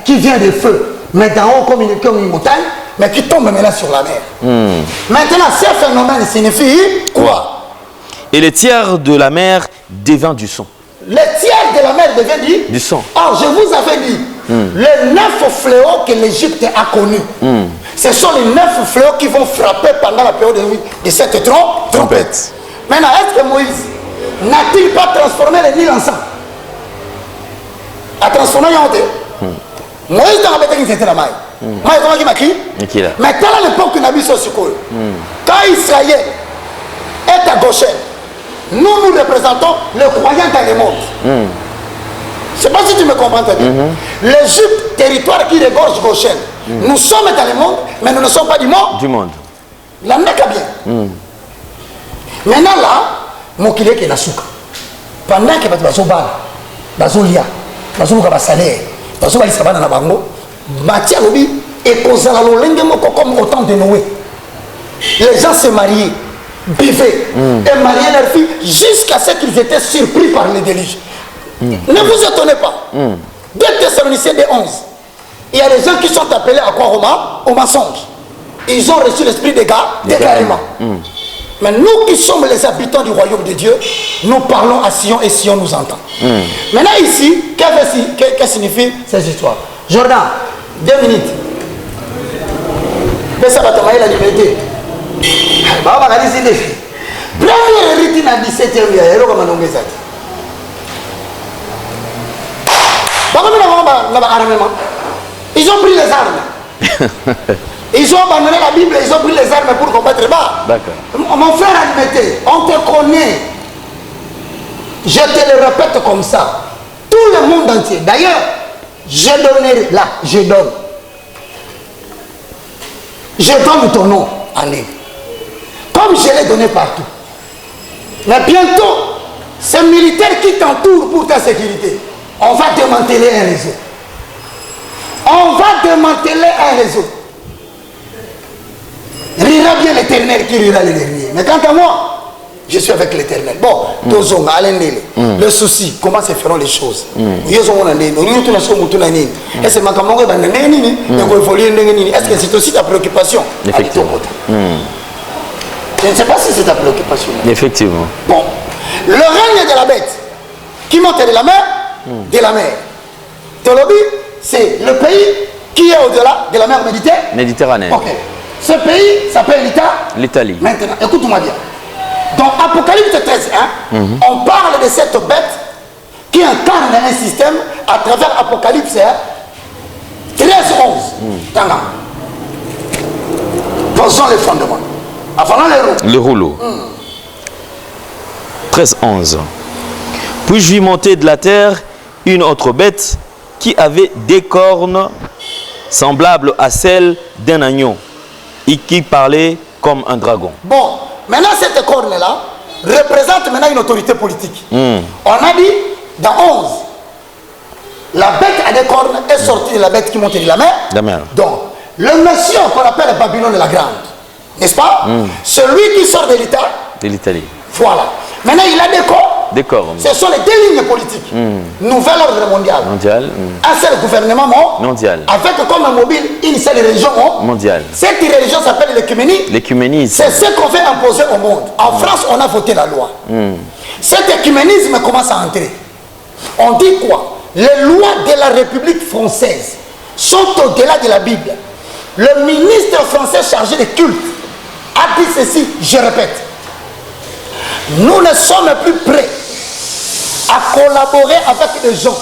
qui vient des feux. Mais d'en haut comme une montagne, mais qui tombe maintenant sur la mer. Maintenant, ce phénomène signifie quoi? Et le tiers de la mer devint du sang. Le tiers de la mer devient du sang. Or, je vous avais dit, les 9 fléaux que l'Égypte a connus, ce sont les 9 fléaux qui vont frapper pendant la période de cette trompette. Maintenant, est-ce que Moïse n'a-t-il pas transformé le Nil en sang? A transformé Yonté. Moïse dans la bête qui était la maille. Mais tel à l'époque où Nabi Sosukol, quand Israël est à Goshen, nous représentons le croyant dans le monde. Je ne sais pas si tu me comprends très bien. L'Égypte, territoire qui regorge Goshen. Nous sommes dans le monde, mais nous ne sommes pas du monde. Du monde. La n'est qu'à bien. Maintenant là, mon kilé qui est la souka. Pendant que tu vas au bar, bazolia, bazoluka basalaire, bazobali sabana na bango, Matia lobi et kozala lolenge moko comme au temps de Noé. Les gens se mariaient, buvaient et mariaient leurs filles jusqu'à ce qu'ils étaient surpris par le déluge. Ne vous étonnez pas. 2 Thessaloniciens de 11. Il y a des gens qui sont appelés à quoi, Roma? Au mensonge. Ils ont reçu l'esprit d'égarement. Mais nous qui sommes les habitants du royaume de Dieu, nous parlons à Sion et Sion nous entend. Maintenant ici, qu'est-ce que signifie ces histoires? Jordan, 2 minutes. Mais ça va te la liberté. Premier rite dans 17e, il y a ils ont pris les armes. Ils ont abandonné la Bible, ils ont pris les armes pour combattre bas. Mon frère admettait, on te connaît. Je te le répète comme ça. Tout le monde entier. D'ailleurs, je donnerai là, je donne. Je donne ton nom en ligne. Comme je l'ai donné partout. Mais bientôt, ces militaires qui t'entourent pour ta sécurité, on va démanteler un réseau. On va démanteler un réseau. Rira bien l'Éternel qui rira les derniers. Mais quant à moi, je suis avec l'Éternel. Bon, le souci, comment se feront les choses? Est-ce que c'est aussi ta préoccupation? Effectivement. Je ne sais pas si c'est ta préoccupation. Effectivement. Bon, le règne de la bête qui monte de la mer, Tolobi, c'est le pays qui est au-delà de la mer Méditerranée. Ok. Ce pays s'appelle l'Italie. Maintenant, écoute-moi bien. Dans Apocalypse 13, on parle de cette bête qui incarne un système à travers Apocalypse 13, 11. Posons les fondements. Avant le rouleau. 13, 11. Puis je vis monter de la terre une autre bête qui avait des cornes semblables à celles d'un agneau et qui parlait comme un dragon. Bon, maintenant cette corne-là représente maintenant une autorité politique. On a dit dans 11, la bête à des cornes est sortie de la bête qui montait de la mer. Donc, le monsieur qu'on appelle Babylone la Grande, n'est-ce pas? Celui qui sort de l'Italie. Voilà. Maintenant, il a des cornes. Ce sont les 2 lignes politiques. Nouvel ordre mondial. Un seul gouvernement mondial. Avec comme mobile une seule religion mondiale. Cette religion s'appelle l'écuménisme. C'est ce qu'on veut imposer au monde. En France, on a voté la loi. Cet écuménisme commence à entrer. On dit quoi? Les lois de la République française sont au-delà de la Bible. Le ministre français chargé des cultes a dit ceci, je répète. Nous ne sommes plus prêts à collaborer avec des gens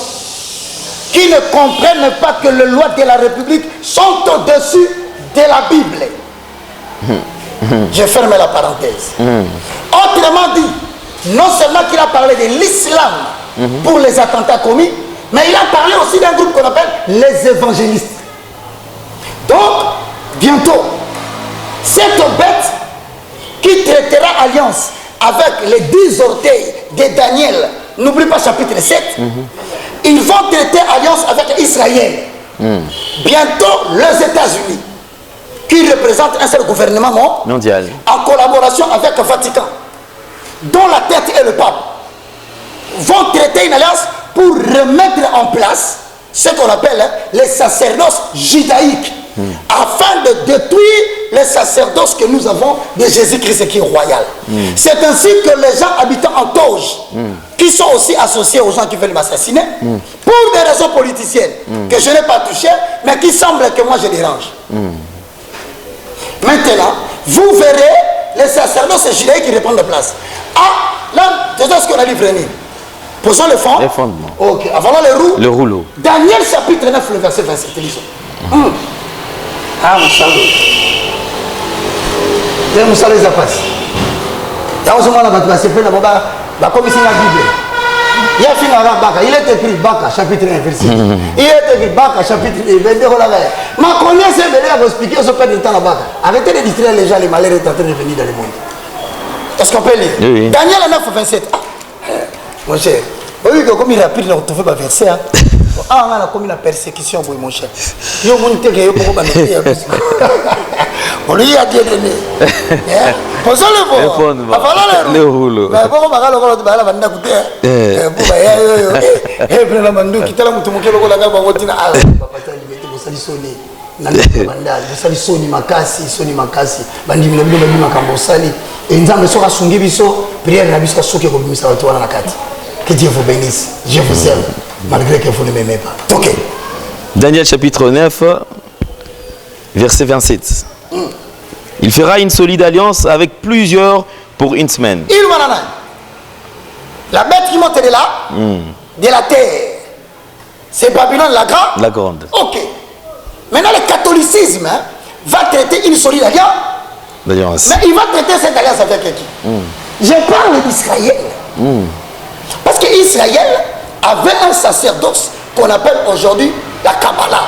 qui ne comprennent pas que les lois de la République sont au-dessus de la Bible. Je ferme la parenthèse. Autrement dit, non seulement qu'il a parlé de l'islam pour les attentats commis, mais il a parlé aussi d'un groupe qu'on appelle les évangélistes. Donc, bientôt, cette bête qui traitera alliance avec les 10 orteils de Daniel, n'oublie pas chapitre 7, ils vont traiter alliance avec Israël. Bientôt, les États-Unis, qui représentent un seul gouvernement mondial, en collaboration avec le Vatican, dont la tête est le pape, vont traiter une alliance pour remettre en place ce qu'on appelle les sacerdoces judaïques, afin de détruire les sacerdoces que nous avons de Jésus-Christ qui est royal. C'est ainsi que les gens habitant en Toge, qui sont aussi associés aux gens qui veulent m'assassiner, pour des raisons politiciennes, que je n'ai pas touchées, mais qui semblent que moi je dérange. Maintenant, vous verrez les sacerdoces judaïques qui reprennent la place. Ah, là, c'est ce qu'on a dit venir. Posons le fond. Les fondements. Ok, avant le rouleau. Daniel chapitre 9, le verset 27. Lisons. Ah, mon salut. Mon salut, ça passe. Il y a aussi un peu de Bah, comme ici, la Bible. Il y a fini avec Baka. Il est écrit Baka, chapitre 1, verset. Il est écrit Baka, chapitre 1, verset. Ma connaissance, c'est venir à vous expliquer, on se perd du temps là-bas. Arrêtez de distraire les gens, les malheurs sont en train de venir dans le monde. Est-ce qu'on peut lire? Oui. Daniel 9, 27. Mon cher, vous voyez que comme il est rapide, on te fait pas verser. Ah, on a comme une persécution, mon cher. Il y a un monde qui est beaucoup de on lui a dit donné. Posons le bon. Le rouleau. Mais pourquoi on va le faire la bande à côté? Pour la bande qui t'a la mouton qui est le gars pour continuer. Ah, papa, tu as limité vos salissoni. Vous salissez Soni Makasi. Bandi Milabo Bandi Makambosali. Et nous avons besoin de sungi biso. Prière na biso soki ko bimisa watu wana nakati. Que Dieu vous bénisse. Je vous aime malgré que vous ne m'aimez pas. OK. Daniel chapitre 9 verset 27. Il fera une solide alliance avec plusieurs pour une semaine. La bête qui monte de là, de la terre, c'est Babylone la grande. La grande. Ok. Maintenant, le catholicisme va traiter une solide alliance. Mais il va traiter cette alliance avec qui? Je parle d'Israël. Parce qu'Israël avait un sacerdoce qu'on appelle aujourd'hui la Kabbalah.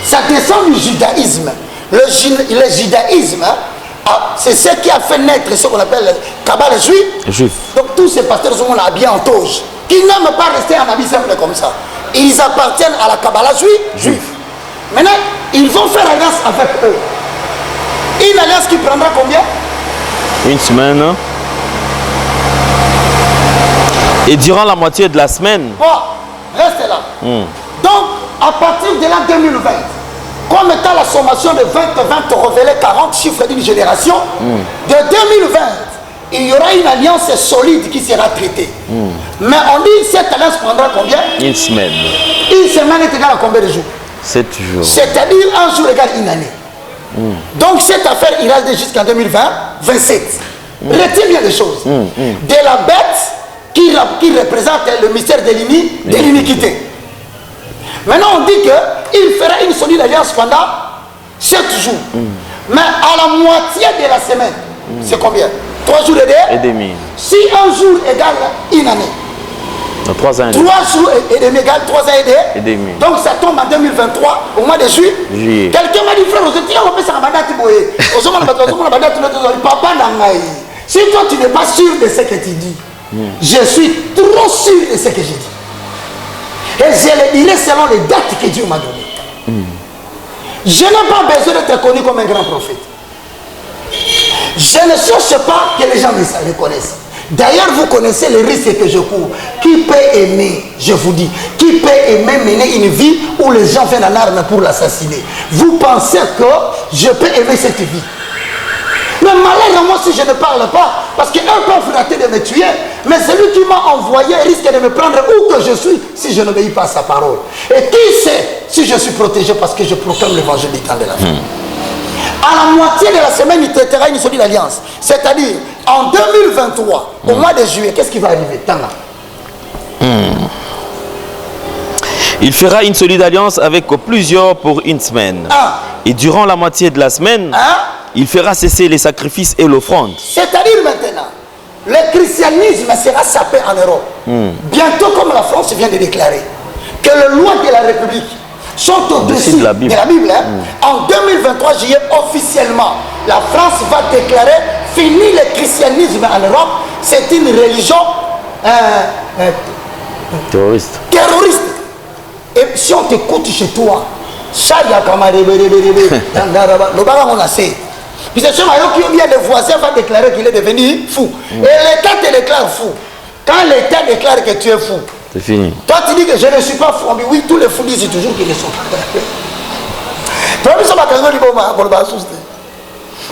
Ça descend du judaïsme. Le judaïsme, c'est ce qui a fait naître ce qu'on appelle le Kabbalah juif. Donc tous ces pasteurs sont habillés en toge, qui n'aiment pas rester en habit simple comme ça. Ils appartiennent à la Kabbalah juif. Maintenant, ils vont faire alliance avec eux. Une alliance qui prendra combien? Une semaine. Et durant la moitié de la semaine. Bon, restez là. Donc, à partir de l'an 2020, comme étant la sommation de 20 révélait 40 chiffres d'une génération, de 2020, il y aura une alliance solide qui sera traitée. Mais on dit cette alliance prendra combien? Une semaine. Une semaine est égale à combien de jours? 7 jours. C'est-à-dire un jour égale une année. Donc cette affaire ira jusqu'en 2027. Retiens bien les choses. De la bête qui représente le mystère de l'iniquité. Maintenant on dit qu'il fera une solide alliance pendant 7 jours. Mais à la moitié de la semaine, c'est combien? 3 jours et demi. Si un jour égale une année, 3 ans et demi. 3 jours et demi égale 3 ans et demi. Donc ça tombe en 2023, au mois de juillet. Quelqu'un m'a dit, frère, on peut s'en papa Nangaï. Si toi tu n'es pas sûr de ce que tu dis, je suis trop sûr de ce que je dis. Et je le dirai selon les dates que Dieu m'a données. Je n'ai pas besoin d'être connu comme un grand prophète. Je ne cherche pas que les gens me connaissent. D'ailleurs, vous connaissez les risques que je cours. Qui peut aimer, je vous dis, qui peut aimer mener une vie où les gens viennent en armes pour l'assassiner? Vous pensez que je peux aimer cette vie? Mais malheur à moi si je ne parle pas, parce qu'un peut flatter de me tuer, mais celui qui m'a envoyé risque de me prendre où que je suis si je n'obéis pas à sa parole. Et qui sait si je suis protégé parce que je proclame l'évangile du temps de la vie. À la moitié de la semaine, il traitera une solide alliance. C'est-à-dire, en 2023, au mois de juillet, qu'est-ce qui va arriver? Il fera une solide alliance avec plusieurs pour une semaine. Et durant la moitié de la semaine, il fera cesser les sacrifices et l'offrande. C'est-à-dire maintenant, le christianisme sera sapé en Europe. Bientôt, comme la France vient de déclarer, que les lois de la République sont au-dessus de la Bible. En 2023 juillet, officiellement, la France va déclarer fini le christianisme en Europe. C'est une religion terroriste. Et si on t'écoute chez toi, ça y a comme un puis c'est sûr que le voisin va déclarer qu'il est devenu fou. Et l'État te déclare fou. Quand l'État déclare que tu es fou, c'est fini. Toi tu dis que je ne suis pas fou. Mais oui, tous les fous disent toujours qu'ils ne sont pas.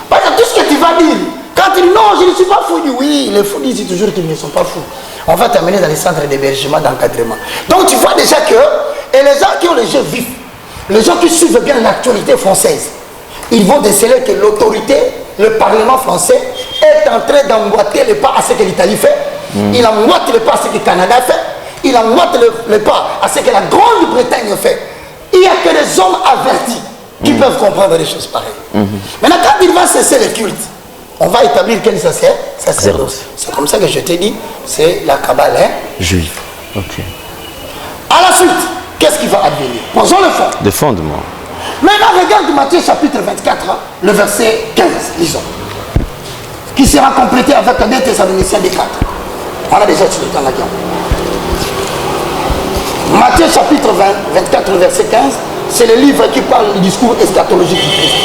Parce que tout ce que tu vas dire, quand tu dis non, je ne suis pas fou, oui, les fous disent toujours qu'ils ne sont pas fous. On va t'amener dans les centres d'hébergement, d'encadrement. Donc tu vois déjà que, et les gens qui ont les yeux vifs, les gens qui suivent bien l'actualité française, ils vont déceler que l'autorité, le Parlement français, est en train d'emboîter le pas à ce que l'Italie fait. Il emboîte le pas à ce que le Canada fait. Il emboîte le pas à ce que la Grande-Bretagne fait. Il n'y a que des hommes avertis qui peuvent comprendre des choses pareilles. Maintenant, quand il va cesser le culte, on va établir quel sacerdoce. C'est comme ça que je t'ai dit, c'est la Kabbale juive. Ok. À la suite, qu'est-ce qui va advenir? Posons le fond. Le fondement. Maintenant, regarde Matthieu chapitre 24, le verset 15, lisons. Qui sera complété avec 2 Thessaloniciens des 4. On a déjà tout le temps là-dedans. Matthieu chapitre 24, verset 15, c'est le livre qui parle du discours eschatologique du Christ.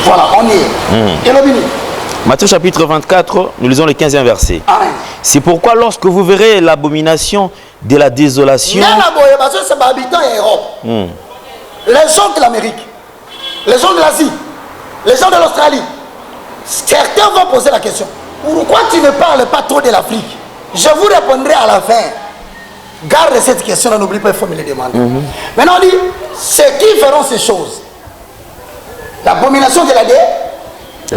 Voilà, on y est. Et le béni. Matthieu chapitre 24, nous lisons le 15e verset. Amen. C'est pourquoi lorsque vous verrez l'abomination de la désolation... C'est pas habitant en Europe. Les gens de l'Amérique, les gens de l'Asie, les gens de l'Australie, certains vont poser la question, pourquoi tu ne parles pas trop de l'Afrique? Je vous répondrai à la fin. Garde cette question, n'oublie pas, il faut me les demander. Maintenant on dit, ceux qui feront ces choses, l'abomination de la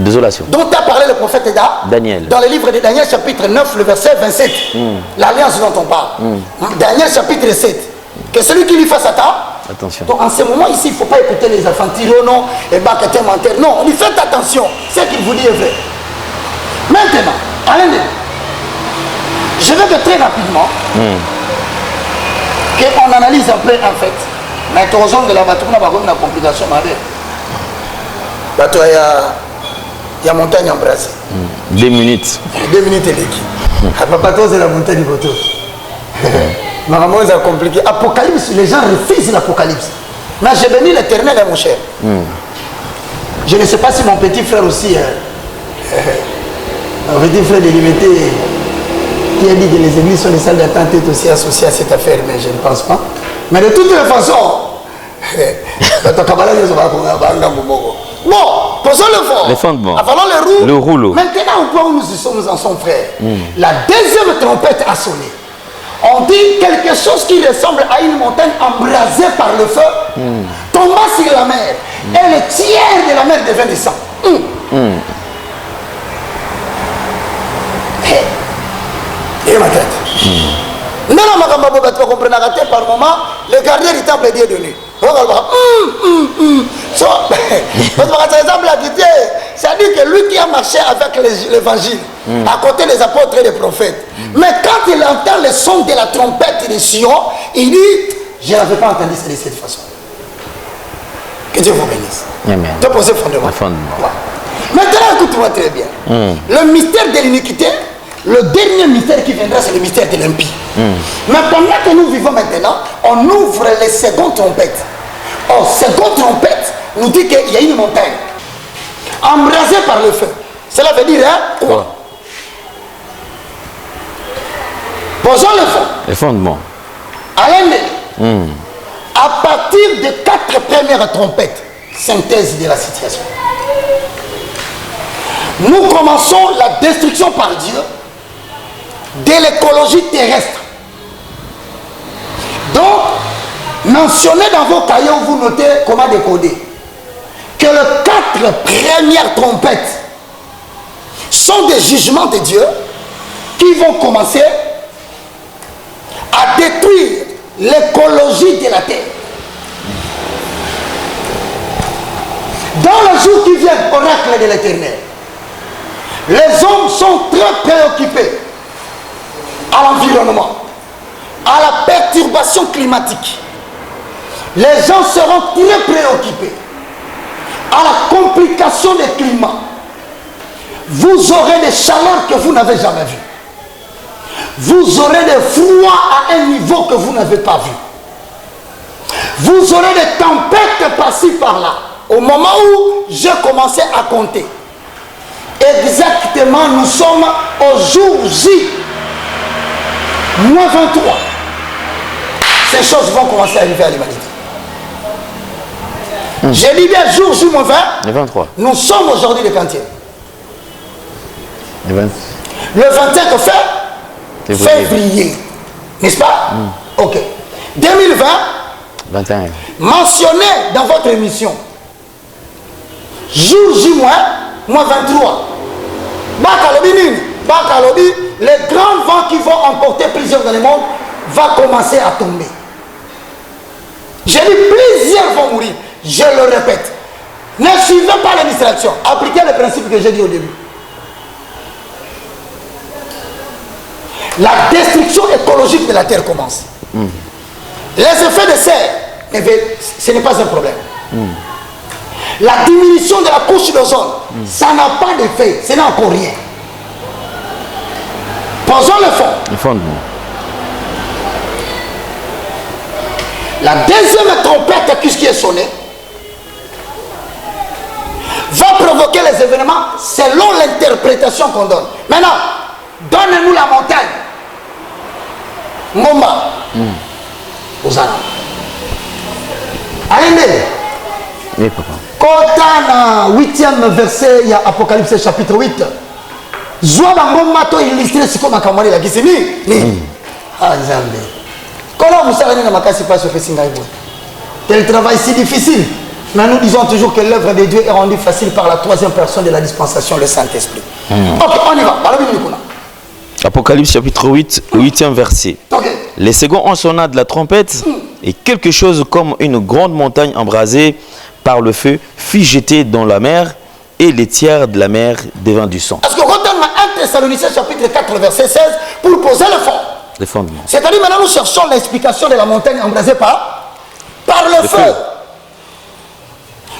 désolation dont a parlé le prophète Daniel. Dans le livre de Daniel chapitre 9, le verset 27, l'alliance dont on parle. Daniel chapitre 7, que celui qui lui fasse attention. Donc en ce moment ici, il ne faut pas écouter les infantils, non, et bacater menteur. Non, on dit faites attention, ce qu'il vous dit est vrai. Maintenant, allez, je vais que très rapidement, qu'on analyse un peu en fait. Mais tu de la bataille, on a une complication. Il y a montagne en Brésil. 2 minutes. 2 minutes et l'équipe. Papa, c'est la montagne du bateau. Maman, c'est compliqué. Apocalypse, les gens refusent l'Apocalypse. Mais j'ai béni l'Éternel, mon cher. Je ne sais pas si mon petit frère aussi, mon petit frère de l'Unité, qui a dit que les églises sont les salles d'attente, est aussi associé à cette affaire, mais je ne pense pas. Mais de toutes les façons, bon, posons le fond. Le fondement. Avalons le rouleau. Maintenant, au point où nous en sommes, frères, la deuxième trompette a sonné. On dit quelque chose qui ressemble à une montagne embrasée par le feu, tomba sur la mer, et le tiers de la mer devint du sang. Et ma tête. Non, tu comprends, par moment, le gardien du temple est Dieu de nuit. C'est-à-dire que lui qui a marché avec l'évangile, à côté des apôtres et des prophètes, mais quand il entend le son de la trompette de Sion, il dit, je n'avais pas entendu ça de cette façon. Que Dieu vous bénisse. Amen. Tu as posé fondement. Maintenant, écoute-moi très bien. Le mystère de l'iniquité, le dernier mystère qui viendra, c'est le mystère de l'impie. Mais pendant que nous vivons maintenant, on ouvre les secondes trompettes. Or, seconde trompette nous dit qu'il y a une montagne embrasée par le feu. Cela veut dire, quoi? Posons le fond. Le fondement. À partir des 4 premières trompettes, synthèse de la situation. Nous commençons la destruction par Dieu de l'écologie terrestre. Donc, mentionnez dans vos cahiers où vous notez comment décoder que les 4 premières trompettes sont des jugements de Dieu qui vont commencer à détruire l'écologie de la terre. Dans le jour qui vient, oracle de l'Éternel, les hommes sont très préoccupés à l'environnement, à la perturbation climatique. Les gens seront très préoccupés à la complication des climats. Vous aurez des chaleurs que vous n'avez jamais vues. Vous aurez des froids à un niveau que vous n'avez pas vu. Vous aurez des tempêtes par-ci par-là. Au moment où j'ai commencé à compter, exactement nous sommes au jour J, moins 23. Ces choses vont commencer à arriver à l'humanité. J'ai dit bien jour J, moins 20. Le 23. Nous sommes aujourd'hui le 20e. Le 25 février. N'est-ce pas? Ok. 2020. 21. Mentionnez dans votre émission jour J moins 23. Bakalobi, les grands vents qui vont emporter plusieurs dans le monde vont commencer à tomber. J'ai dit plusieurs vont mourir. Je le répète. Ne suivez pas les distractions. Appliquez le principe que j'ai dit au début. La destruction écologique de la terre commence. Les effets de serre, ce n'est pas un problème. La diminution de la couche d'ozone, ça n'a pas d'effet, ce n'est encore rien. Posons le fond. Le fondement. La deuxième trompette qui est sonnée va provoquer les événements selon l'interprétation qu'on donne. Maintenant, donnez-nous la montagne. Ngomba. Osana. Allez, Oui, papa. quand dans 8e verset, il y a Apocalypse chapitre 8. Zoa Ngomba to illustré si comme Kamani la Gisini. Ah, Zambé. Comment vous savez que Makasi pas se fait Singaïbo? Quel travail si difficile. Mais nous disons toujours que l'œuvre de Dieu est rendue facile par la troisième personne de la dispensation, le Saint-Esprit. Ok, on y va. Apocalypse chapitre 8, 8e verset. Okay. Les seconds en sonna de la trompette et quelque chose comme une grande montagne embrasée par le feu fut jetée dans la mer et les tiers de la mer devint du sang. Est-ce que retourne à 1 Thessaloniciens chapitre 4 verset 16 pour poser le fond? Les fondements. C'est-à-dire maintenant nous cherchons l'explication de la montagne embrasée par le feu.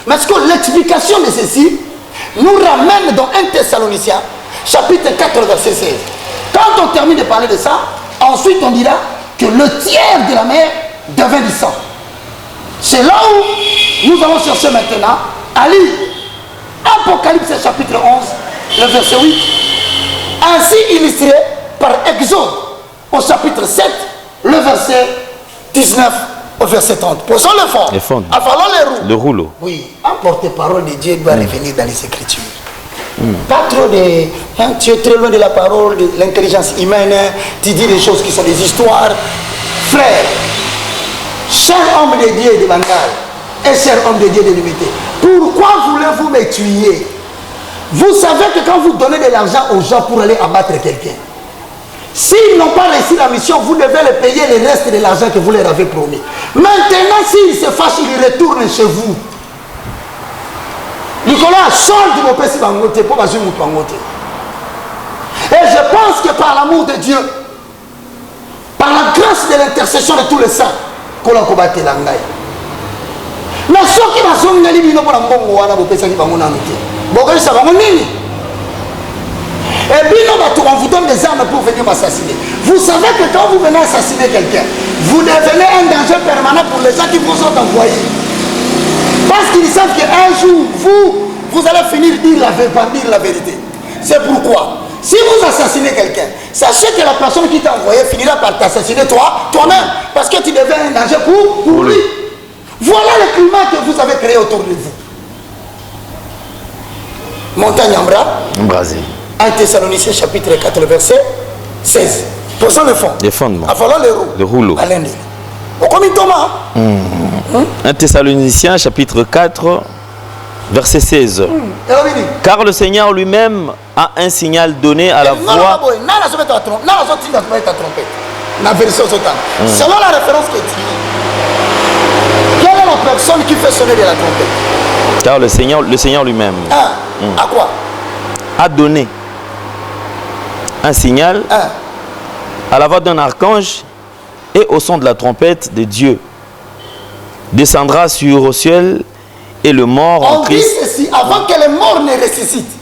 Mais est-ce que l'explication de ceci nous ramène dans 1 Thessaloniciens chapitre 4 verset 16? Quand on termine de parler de ça, ensuite on dira que le tiers de la mer devint du sang. C'est là où nous allons chercher maintenant à lire Apocalypse chapitre 11, le verset 8, ainsi illustré par Exode au chapitre 7, le verset 19 au verset 30. Posons le fond. Les fonds. Avalons les roues. Le rouleau. Oui, un porte-parole de Dieu doit revenir dans les Écritures. Pas trop de... Hein, tu es très loin de la parole, de l'intelligence humaine, hein, tu dis des choses qui sont des histoires. Frère, cher homme de Dieu de Bangal et cher homme de Dieu de l'unité, pourquoi voulez-vous me tuer? Vous savez que quand vous donnez de l'argent aux gens pour aller abattre quelqu'un, s'ils n'ont pas réussi la mission, vous devez les payer le reste de l'argent que vous leur avez promis. Maintenant, s'ils se fâchent, ils retournent chez vous. Nicolas, change de vos péchés dans votre pour passer mon pangote. Et je pense que par l'amour de Dieu, par la grâce de l'intercession de tous les saints, qu'on a combattu l'angaï. Mais ceux qui m'ont dit que nous avons vos péchés qui vont nous amener. Bon, ça va nous nini. Et puis on vous donne des armes pour venir m'assassiner. Vous savez que quand vous venez assassiner quelqu'un, vous devenez un danger permanent pour les gens qui vous ont envoyés. Parce qu'ils savent qu'un jour, vous allez finir par dire la vérité. C'est pourquoi, si vous assassinez quelqu'un, sachez que la personne qui t'a envoyé finira par t'assassiner toi-même. Parce que tu deviens un danger pour lui. Voilà le climat que vous avez créé autour de vous. Montagne Embrasée. 1 Thessaloniciens chapitre 4 verset 16. Posons le fond. Les fondements. Avalons Le rouleau. 1 Thessaloniciens chapitre 4 verset 16. Car le Seigneur lui-même a un signal donné à la voix. Selon la référence que tu dis, quelle est la personne qui fait sonner de la trompette? Car le Seigneur lui-même À quoi? a donné un signal à la voix d'un archange et au son de la trompette de Dieu. Descendra sur au ciel et le mort en Christ. On dit ceci, avant que les morts ne ressuscitent,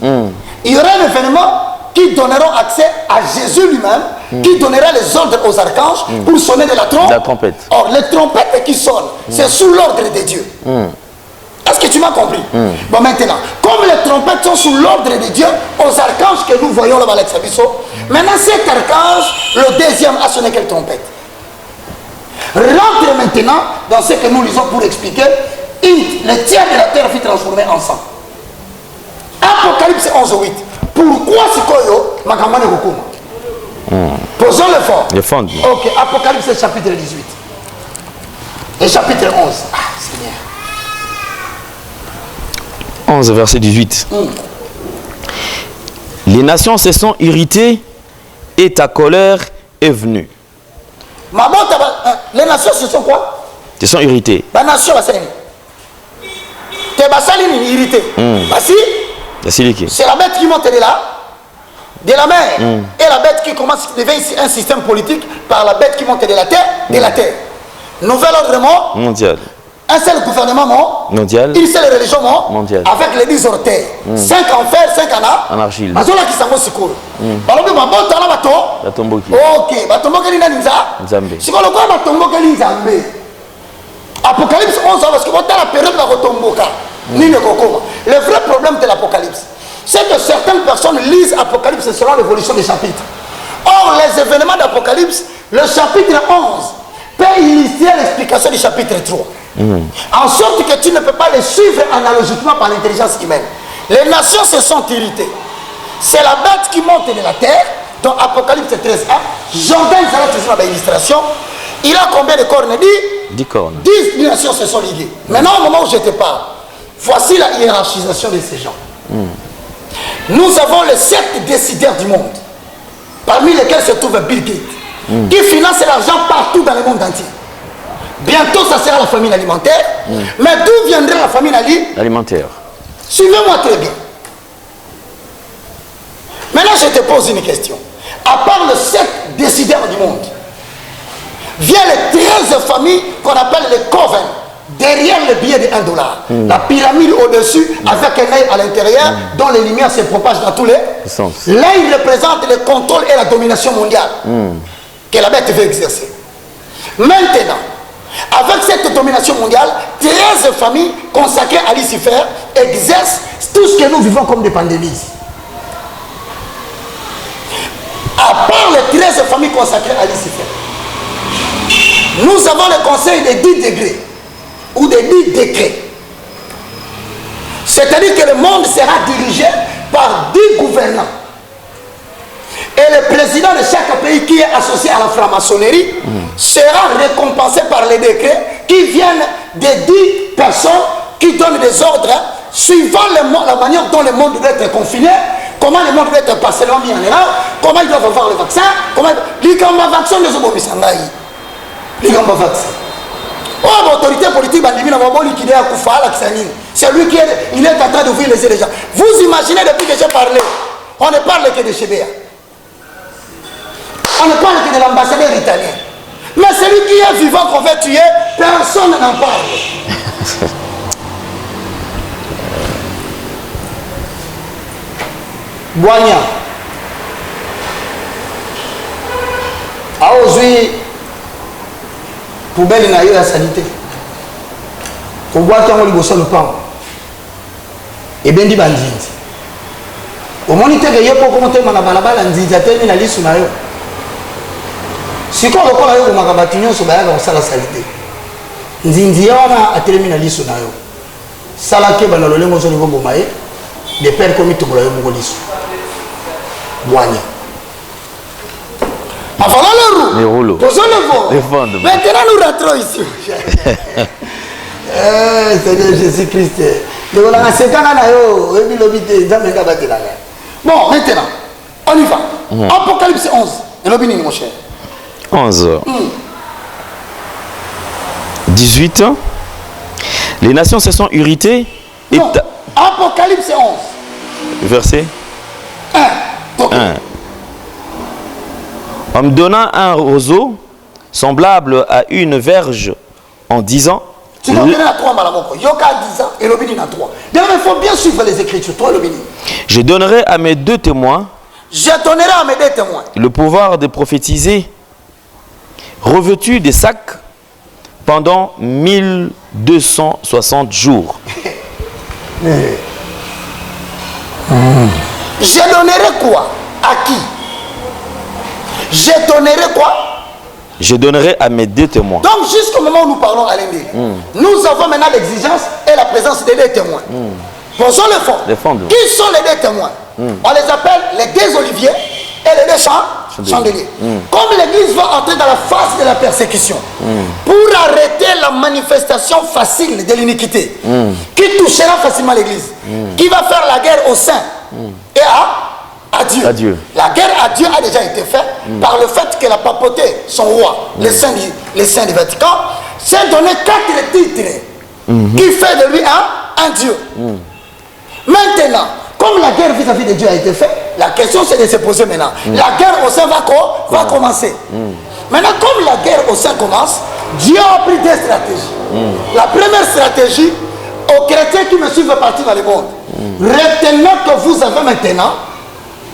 il y aura un événement qui donnera accès à Jésus lui-même, qui donnera les ordres aux archanges pour sonner de la trompette. Or, les trompettes qui sonnent, c'est sous l'ordre de Dieu. Est-ce que tu m'as compris? Bon, maintenant, comme les trompettes sont sous l'ordre de Dieu, aux archanges que nous voyons là-bas, maintenant cet archange, le deuxième, a sonné quelle trompette? Rentre maintenant dans ce que nous lisons pour expliquer. Le tiers de la terre fut transformé en sang. Apocalypse 11:8. Pourquoi c'est quoi Makamane Rukuma? Posons le fond. Le fond. Ok, Apocalypse chapitre 18. Et chapitre 11. Ah, Seigneur. 11 verset 18. Les nations se sont irritées et ta colère est venue. Les nations se sont quoi? Se sont irritées. La nation, T'es basali ni irrité. Basi, c'est la bête qui monte de la mer. Et la bête qui commence à devenir un système politique par la bête qui monte de la terre. Nouvel ordre mondial. Un seul gouvernement mondial. Une seule religion mondiale. Avec les 10 orteils. 5 en fer, 5 en argile. Bazola qui s'en va secours. Balobi mabota la bato. La tomboki. Ok, batomboki ni nani Nzambe. Si on le voit batomboki ni Nzambe. Apocalypse 11 parce que dans la période de la retomboka. Ni ne kokoma. Le vrai problème de l'Apocalypse, c'est que certaines personnes lisent Apocalypse selon l'évolution des chapitres. Or, les événements d'Apocalypse, le chapitre 11 peut illustrer l'explication du chapitre 3. En sorte que tu ne peux pas les suivre analogiquement par l'intelligence humaine. Les nations se sont irritées. C'est la bête qui monte de la terre, dans Apocalypse 13.1. Jordan, ça va toujours dans l'illustration. Il a combien de cornes? 10 cornes. 10 nations se sont liguées. Maintenant, au moment où je te parle, voici la hiérarchisation de ces gens. Nous avons les 7 décideurs du monde, parmi lesquels se trouve Bill Gates, qui finance l'argent partout dans le monde entier. Bientôt, ça sera la famine alimentaire. Mais d'où viendrait la famine alimentaire? Suivez-moi très bien. Maintenant, je te pose une question. À part les 7 décideurs du monde, vient les 13 familles qu'on appelle les coven, derrière le billet de $1. La pyramide au-dessus, avec un œil à l'intérieur, dont les lumières se propagent dans tous les sens. L'œil représente le contrôle et la domination mondiale que la bête veut exercer. Maintenant, avec cette domination mondiale, 13 familles consacrées à Lucifer exercent tout ce que nous vivons comme des pandémies. À part les 13 familles consacrées à Lucifer, nous avons le conseil des 10 degrés ou des 10 décrets. C'est-à-dire que le monde sera dirigé par 10 gouvernants. Et le président de chaque pays qui est associé à la franc-maçonnerie sera récompensé par les décrets qui viennent des 10 personnes qui donnent des ordres suivant la manière dont le monde doit être confiné, comment le monde doit être partiellement mis en erreur, comment ils doivent avoir le vaccin, comment les vaccins ne sont pas les vaccins. Oh, l'autorité politique, c'est lui qui est en train d'ouvrir les yeux des gens. Vous imaginez depuis que j'ai parlé, on ne parle que de Chébéa. On ne parle que de l'ambassadeur italien. Mais celui qui est vivant qu'on veut tuer, personne n'en parle. Boignan. Aujourd'hui, poubelle n'a eu la sanité. Au bois qui a eu le pain. Et bien dit bandit. Au moniteur que pour commenter ma balabala, Nzidja termine la liste. Si on reprend le magabatignon sur la salité. Nzidja a terminé la liste. Salake banalole mozo niveau bomaye. Des pères commis tout le monde. Boignan. Avant le rouleau. Maintenant nous rentrons ici. Seigneur Jésus-Christ. Bon, maintenant, on y va. Apocalypse 11. Et mon cher. 11. 18. Les nations se sont irritées. Non, Apocalypse 11. Verset 1. 1. En me donnant un roseau semblable à une verge en disant. Tu n'as donné à 3 malamoko. Yoka 10 ans et l'obéni à 3. D'ailleurs, il faut bien suivre les Écritures. Toi, l'obéni. Je donnerai à mes 2 témoins. Je donnerai à mes 2 témoins. Le pouvoir de prophétiser, revêtus des sacs pendant 1260 jours. Je donnerai quoi? À qui? Je donnerai quoi? Je donnerai à mes 2 témoins. Donc jusqu'au moment où nous parlons à l'Indé, nous avons maintenant l'exigence et la présence des 2 témoins. Posons le fond. Qui sont les 2 témoins? On les appelle les 2 oliviers et les 2 chandeliers. Comme l'Église va entrer dans la phase de la persécution, pour arrêter la manifestation facile de l'iniquité, qui touchera facilement l'Église, qui va faire la guerre au sein et à Dieu. La guerre à Dieu a déjà été faite par le fait que la papauté, son roi, les saints du Vatican, s'est donné 4 titres qui fait de lui un Dieu. Maintenant, comme la guerre vis-à-vis de Dieu a été faite, la question c'est de se poser maintenant. La guerre au sein va commencer. Maintenant, comme la guerre au sein commence, Dieu a pris des stratégies. La première stratégie, aux chrétiens qui me suivent partout dans le monde, retenez que vous avez maintenant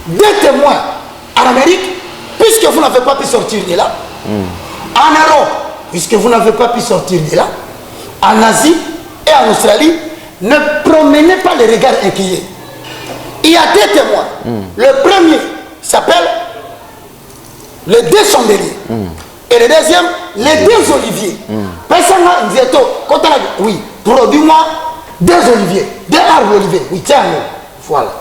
des témoins en Amérique, puisque vous n'avez pas pu sortir de là, en Europe, puisque vous n'avez pas pu sortir de là, en Asie et en Australie, ne promenez pas les regards inquiets. Il y a des témoins. Le premier s'appelle les deux chandeliers. Et le deuxième, les deux oliviers. Oui, produis-moi deux oliviers, deux arbres oliviers. Oui, tiens, voilà.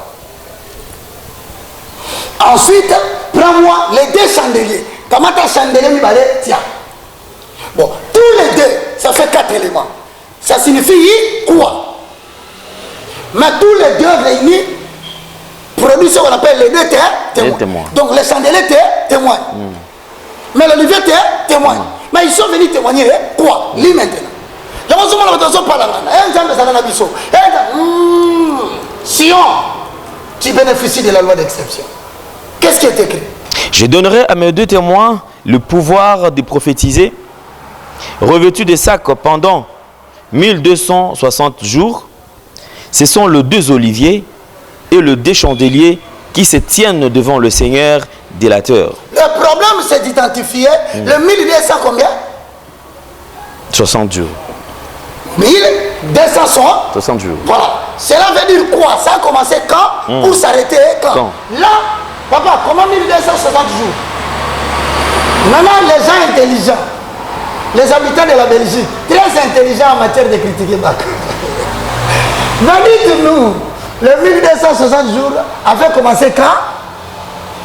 Ensuite, prends-moi les deux chandeliers. Comment ta chandelier, tiens. Bon, tous les deux, ça fait 4 éléments. Ça signifie quoi? Mais tous les deux réunis produisent ce qu'on appelle les deux témoins. Donc les chandeliers témoignent. Mais l'olivier témoigne. Mais ils sont venus témoigner quoi? Lui maintenant. Sion, tu bénéficies de la loi d'exception. Qu'est-ce qui est écrit? Je donnerai à mes deux témoins le pouvoir de prophétiser, revêtus de sacs pendant 1260 jours. Ce sont les deux oliviers et le deux chandeliers qui se tiennent devant le Seigneur délateur. Le problème, c'est d'identifier le 1200 combien? 60 jours. 1260 jours. Voilà. Cela veut dire quoi? Ça a commencé quand? Pour s'arrêter quand? Là, papa, comment 1260 jours? Maintenant, les gens intelligents, les habitants de la Belgique, très intelligents en matière de critiquer Bach. Mais dites-nous, le 1260 jours avait commencé quand?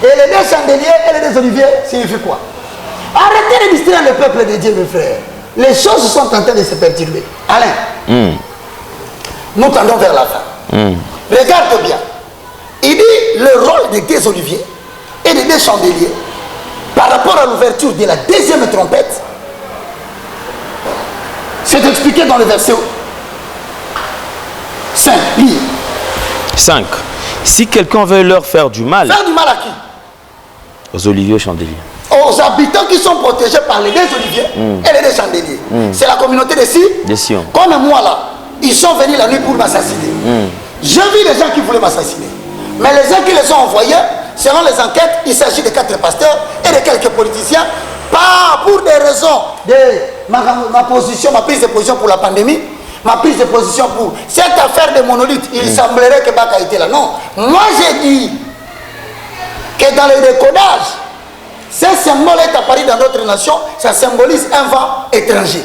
Et les deux chandeliers et les deux oliviers signifient quoi? Arrêtez de distraire le peuple de Dieu, mes frères. Les choses sont en train de se perturber. Alain, nous tendons vers la fin. Regarde bien. Il dit le rôle des deux oliviers et des deux chandeliers par rapport à l'ouverture de la deuxième trompette. C'est expliqué dans le verset 5. Lis. 5. Si quelqu'un veut leur faire du mal. Faire du mal à qui? Aux oliviers chandeliers. Aux habitants qui sont protégés par les deux oliviers et les deux chandeliers. C'est la communauté de Sion. Comme moi là, ils sont venus la nuit pour m'assassiner. J'ai vu les gens qui voulaient m'assassiner. Mais les gens qui les ont envoyés, selon les enquêtes, il s'agit de 4 pasteurs et de quelques politiciens. Pas pour des raisons de ma position, ma prise de position pour la pandémie, ma prise de position pour cette affaire de monolithe. Il semblerait que Bach a été là. Non. Moi j'ai dit que dans le décodage, ce symbole est apparu dans d'autres nations, ça symbolise un vent étranger.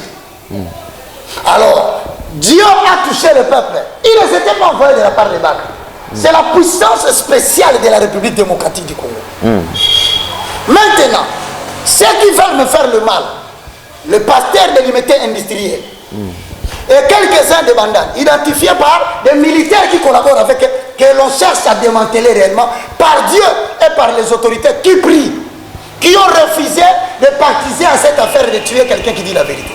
Alors, Dieu a touché le peuple. Il ne s'était pas envoyé de la part de Bach. C'est la puissance spéciale de la République démocratique du Congo. Maintenant, ceux qui veulent me faire le mal, le pasteur de l'unité industrielle, et quelques-uns de bandanes, identifiés par des militaires qui collaborent avec eux, que l'on cherche à démanteler réellement, par Dieu et par les autorités qui prient, qui ont refusé de participer à cette affaire de tuer quelqu'un qui dit la vérité.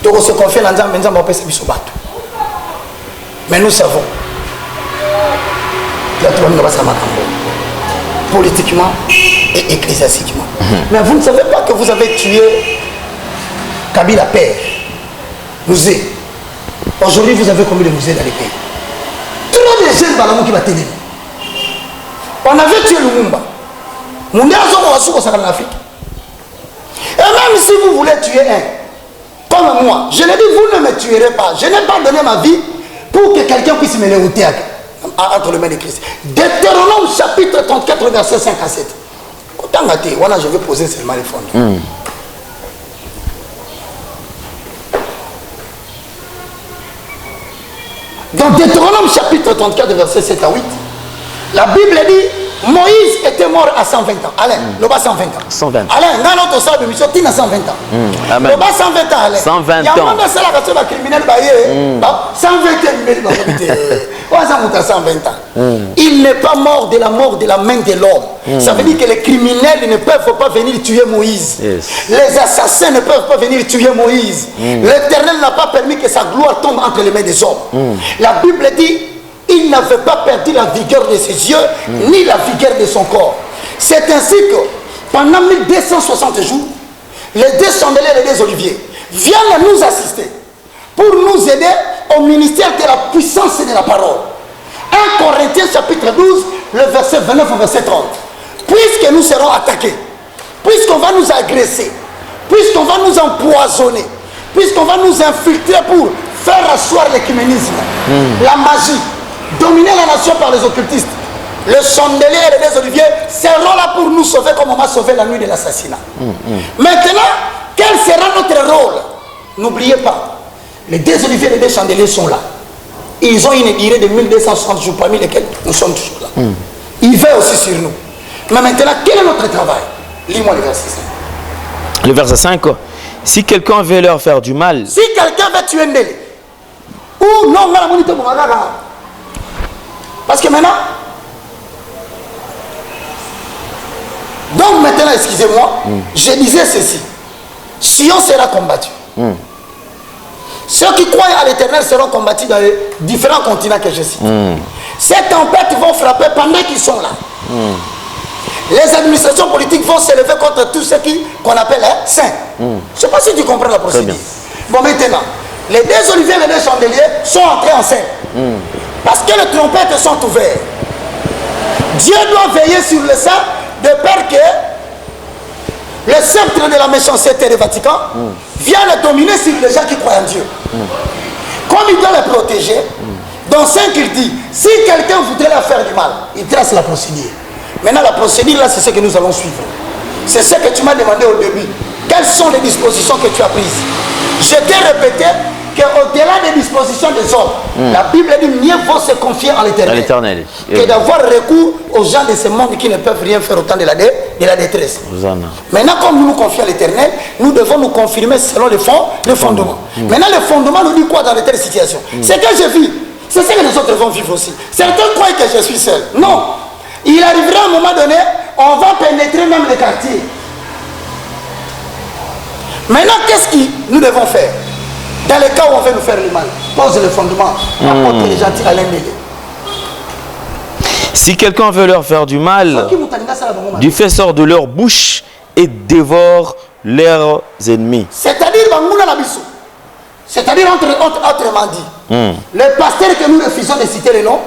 Donc on se confie dans le mais nous savons politiquement et ecclésiastiquement. Mais vous ne savez pas que vous avez tué Kabila père, musée. Aujourd'hui, vous avez combien de musées dans les pays? Tout le monde est jeune balamou qui va tenir. On avait tué Lumumba. Et même si vous voulez tuer un, comme moi, je l'ai dit, vous ne me tuerez pas. Je n'ai pas donné ma vie pour que quelqu'un puisse me l'écouter entre les mains de Christ. Deutéronome chapitre 34, verset 5 à 7. Voilà, je vais poser seulement les fonds. Dans Deutéronome chapitre 34, verset 7 à 8, la Bible dit, Moïse était mort à 120 ans. Alain, le bas 120 ans. 120. Alain, dans notre salle de mission, tu as 120 ans. Amen. Le bas 120 ans, Alain. 120 ans. Il y a un moment de ça, la criminel, 120 ans. Il n'est pas mort de la main de l'homme. Ça veut dire que les criminels ne peuvent pas venir tuer Moïse. Yes. Les assassins ne peuvent pas venir tuer Moïse. L'Éternel n'a pas permis que sa gloire tombe entre les mains des hommes. La Bible dit, il n'avait pas perdu la vigueur de ses yeux, ni la vigueur de son corps. C'est ainsi que, pendant 1260 jours, les deux chandeliers et les deux oliviers viennent nous assister pour nous aider au ministère de la puissance et de la parole. 1 Corinthiens chapitre 12, le verset 29 au verset 30. Puisque nous serons attaqués, puisqu'on va nous agresser, puisqu'on va nous empoisonner, puisqu'on va nous infiltrer pour faire asseoir l'écuménisme, la magie, dominer la nation par les occultistes, le chandelier et les deux oliviers seront là pour nous sauver comme on m'a sauvé la nuit de l'assassinat. Maintenant, quel sera notre rôle? N'oubliez pas, les deux oliviers et les deux chandeliers sont là. Ils ont une durée de 1260 jours parmi lesquels nous sommes toujours là. Ils veillent aussi sur nous. Mais maintenant, quel est notre travail? Lis-moi le verset 5. Le verset 5. Si quelqu'un veut leur faire du mal. Si quelqu'un veut tuer Ndele. Ou non, parce que maintenant. Donc maintenant, excusez-moi, je disais ceci. Sion sera combattu. Ceux qui croient à l'Éternel seront combattus dans les différents continents que je cite. Ces tempêtes vont frapper pendant qu'ils sont là. Les administrations politiques vont s'élever contre tous ceux qu'on appelle saints. Je ne sais pas si tu comprends la procédure. Bon, maintenant, les deux oliviers et les deux chandeliers sont entrés en scène. Parce que les trompettes sont ouvertes. Dieu doit veiller sur le sang de peur que le sceptre de la méchanceté du Vatican vienne dominer sur les gens qui croient en Dieu. Comme il doit les protéger, dans 5 il dit, si quelqu'un voudrait leur faire du mal, il trace la procédure. Maintenant la procédure là, c'est ce que nous allons suivre. C'est ce que tu m'as demandé au début. Quelles sont les dispositions que tu as prises? Je t'ai répété qu'au-delà des dispositions des hommes, la Bible dit mieux vaut se confier en l'Éternel que d'avoir recours aux gens de ce monde qui ne peuvent rien faire au temps de la détresse. Maintenant, comme nous nous confions à l'Éternel, nous devons nous confirmer selon le fondement. Maintenant, le fondement nous dit quoi dans de telles situations? C'est que je vis, c'est ce que les autres vont vivre aussi. Certains croient que je suis seul. Non. Il arrivera à un moment donné, on va pénétrer même les quartiers. Maintenant, qu'est-ce que nous devons faire? Dans les cas où on veut nous faire le mal, pose le fondement, apporte les gentils à l'ennemi. Si quelqu'un veut leur faire du mal, du fait sort de leur bouche et dévore leurs ennemis. C'est-à-dire autrement dit, les pasteurs que nous refusons de citer les noms,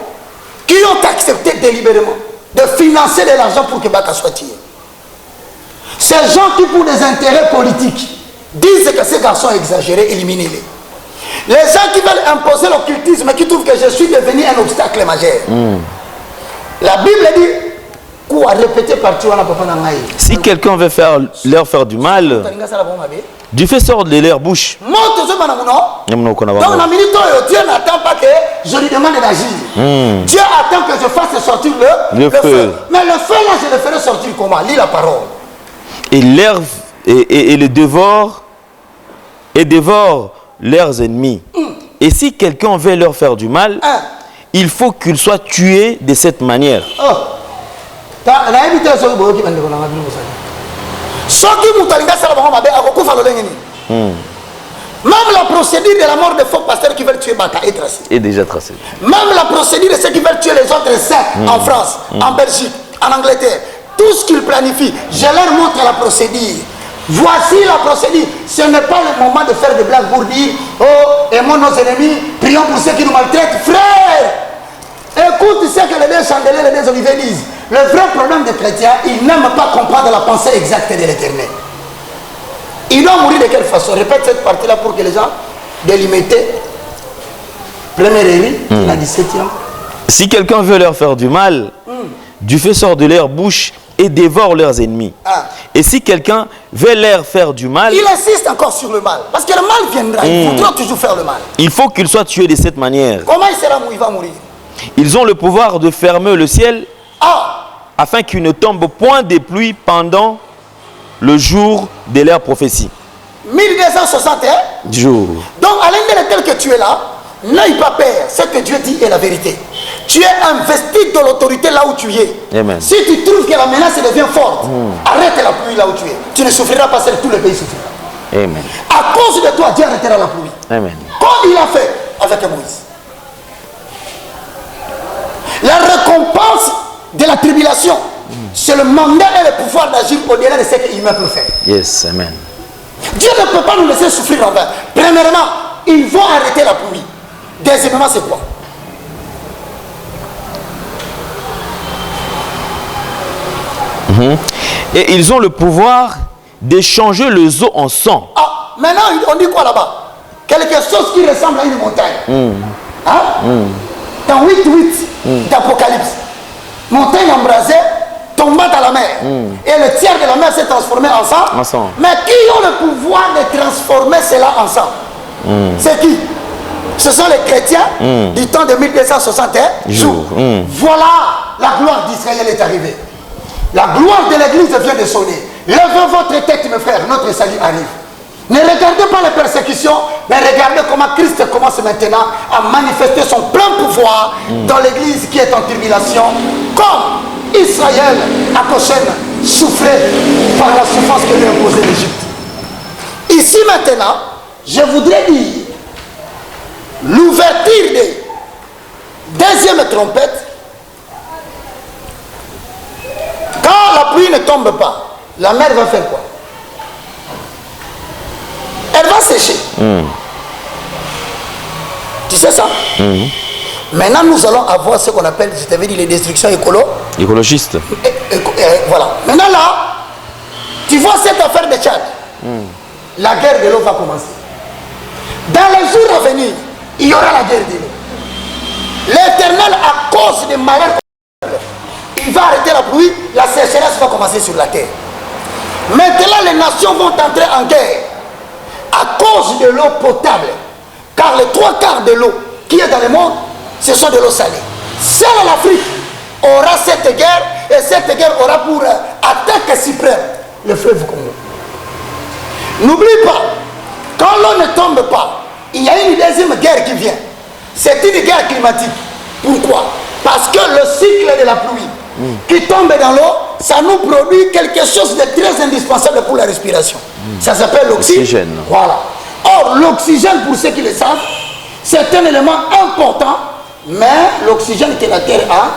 qui ont accepté délibérément de financer de l'argent pour que Baka soit tué. Ces gens qui, pour des intérêts politiques, disent que ces garçons exagérés, éliminez-les. Les gens qui veulent imposer l'occultisme, qui trouvent que je suis devenu un obstacle majeur. La Bible dit, quoi répéter partout en si quelqu'un veut leur faire du mal, du fait sort de leur bouche. Donc, la minute où Dieu n'attend pas que je lui demande d'agir. Dieu attend que je fasse sortir le feu. Mais le feu, là, je le ferai sortir comment? Lis la parole. Et le dévore et dévore leurs ennemis. Et si quelqu'un veut leur faire du mal, il faut qu'il soit tué de cette manière. Même la procédure de la mort des faux pasteurs qui veulent tuer Baka est tracée. Est déjà tracée. Même la procédure de ceux qui veulent tuer les autres saints en France, en Belgique, en Angleterre, tout ce qu'ils planifient, je leur montre la procédure. Voici la procédure. Ce n'est pas le moment de faire des blagues pour dire oh, aimons nos ennemis, prions pour ceux qui nous maltraitent. Frère, écoute ce que les deux chandeliers, les deux oliviers disent. Le vrai problème des chrétiens, ils n'aiment pas comprendre la pensée exacte de l'Éternel. Ils doivent mourir de quelle façon? Répète cette partie-là pour que les gens délimiter. Première érie, la 17e. Si quelqu'un veut leur faire du mal, du feu sort de leur bouche et dévore leurs ennemis. Et si quelqu'un veut leur faire du mal, il insiste encore sur le mal. Parce que le mal viendra, il faudra toujours faire le mal. Il faut qu'il soit tué de cette manière. Comment il va mourir? Ils ont le pouvoir de fermer le ciel afin qu'il ne tombe point des pluies pendant le jour de leur prophétie. 1261 Jour. Donc, à l'intérieur tel que tu es là, n'aie pas peur. Ce que Dieu dit est la vérité. Tu es investi de l'autorité là où tu es. Amen. Si tu trouves que la menace devient forte, arrête la pluie là où tu es. Tu ne souffriras pas, seul, tout le pays souffrira. Amen. À cause de toi, Dieu arrêtera la pluie. Amen. Comme il a fait avec Moïse. La récompense de la tribulation, c'est le mandat et le pouvoir d'agir au-delà de ce que l'humain peut faire. Yes, amen. Dieu ne peut pas nous laisser souffrir en vain. Premièrement, ils vont arrêter la pluie. Deuxièmement, c'est quoi? Et ils ont le pouvoir d'échanger les eaux en sang. Ah, maintenant, on dit quoi là-bas? Quelque chose qui ressemble à une montagne. Hein? Dans 8:8 d'Apocalypse. Montagne embrasée, tombant dans la mer. Et le tiers de la mer s'est transformé en sang. sang. Mais qui ont le pouvoir de transformer cela en sang? C'est qui? Ce sont les chrétiens du temps de 1261 jours. Voilà, la gloire d'Israël est arrivée. La gloire de l'église vient de sonner. Levez votre tête, mes frères, notre salut arrive. Ne regardez pas les persécutions, mais regardez comment Christ commence maintenant à manifester son plein pouvoir dans l'église qui est en tribulation, comme Israël à Goshen souffrait par la souffrance que lui imposait l'Égypte. Ici maintenant, je voudrais dire l'ouverture des deuxième trompette. Quand la pluie ne tombe pas, la mer va faire quoi? Elle va sécher. Tu sais ça? Maintenant, nous allons avoir ce qu'on appelle, je t'avais dit, les destructions écologistes. Voilà. Maintenant là, tu vois cette affaire de Tchad. La guerre de l'eau va commencer. Dans les jours à venir, il y aura la guerre de l'eau. L'Éternel, à cause des malheurs, il va arrêter la pluie, la sécheresse va commencer sur la terre. Maintenant, les nations vont entrer en guerre à cause de l'eau potable. Car les 3/4 de l'eau qui est dans le monde, ce sont de l'eau salée. Seule l'Afrique aura cette guerre, et cette guerre aura pour attaque suprême le fleuve Congo. N'oublie pas, quand l'eau ne tombe pas, il y a une deuxième guerre qui vient. C'est une guerre climatique. Pourquoi? Parce que le cycle de la pluie qui tombe dans l'eau, ça nous produit quelque chose de très indispensable pour la respiration. Ça s'appelle l'oxygène. Voilà. Or, l'oxygène, pour ceux qui le savent, c'est un élément important, mais l'oxygène que la Terre a,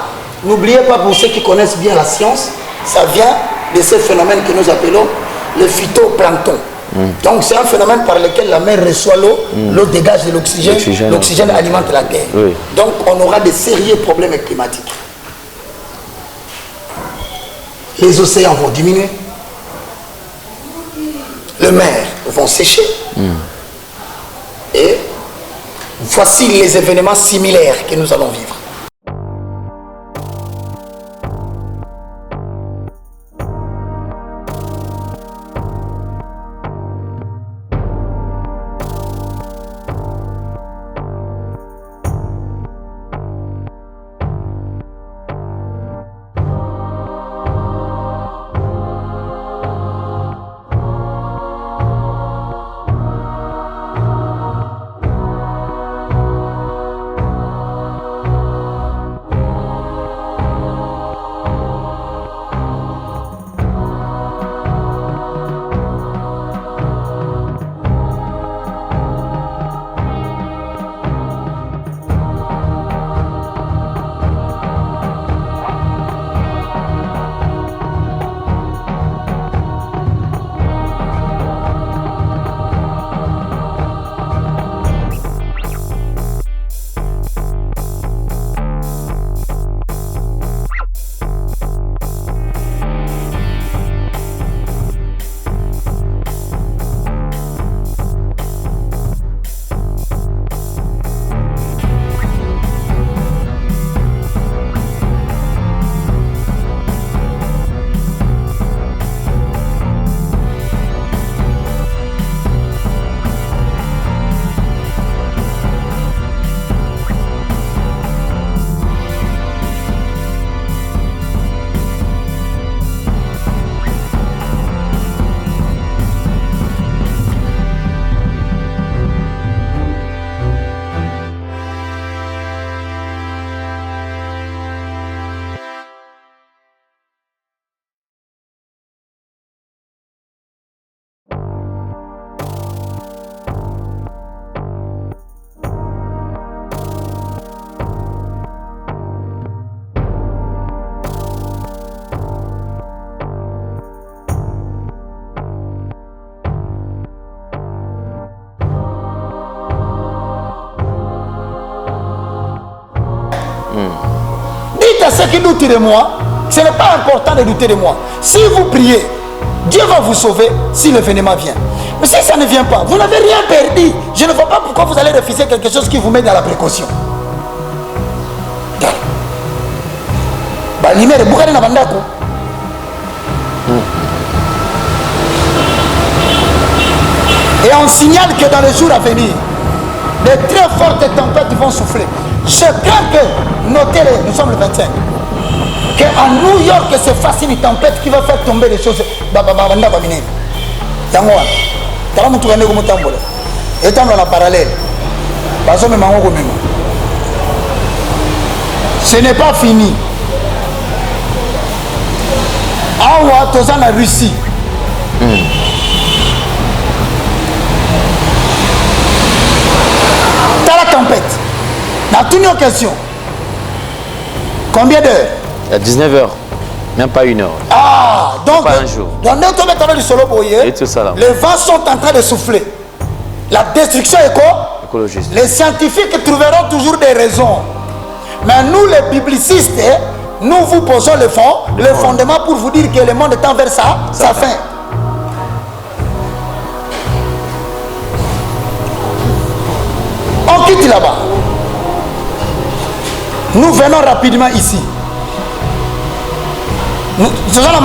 n'oubliez pas, pour ceux qui connaissent bien la science, ça vient de ce phénomène que nous appelons le phytoplancton. Donc c'est un phénomène par lequel la mer reçoit l'eau, l'eau dégage de l'oxygène, l'oxygène alimente la Terre. Donc on aura de sérieux problèmes climatiques. Les océans vont diminuer, les mers vont sécher, et voici les événements similaires que nous allons vivre. ceux qui doutent de moi, ce n'est pas important de douter de moi. Si vous priez, Dieu va vous sauver si l'événement vient. Mais si ça ne vient pas, vous n'avez rien perdu. Je ne vois pas pourquoi vous allez refuser quelque chose qui vous met dans la précaution. Et on signale que dans les jours à venir, de très fortes tempêtes vont souffler. Je crains que, notez-le, nous sommes le 25, qu'à New York se fasse une tempête qui va faire tomber les choses. Étant dans la parallèle, ce n'est pas fini. Awa toza na Russie. T'as la tempête. N'a toute une question. Combien d'heures? À 19h. Même pas une heure. Ah, donc pas un jour. Dans notre méthode du solo boyer, Et tout ça là. les vents sont en train de souffler. La destruction est quoi? Écologiste. Les scientifiques trouveront toujours des raisons. Mais nous, les publicistes, nous vous posons le fondement pour vous dire que le monde est envers sa fin. On quitte là-bas. Nous venons rapidement ici. Nous allons en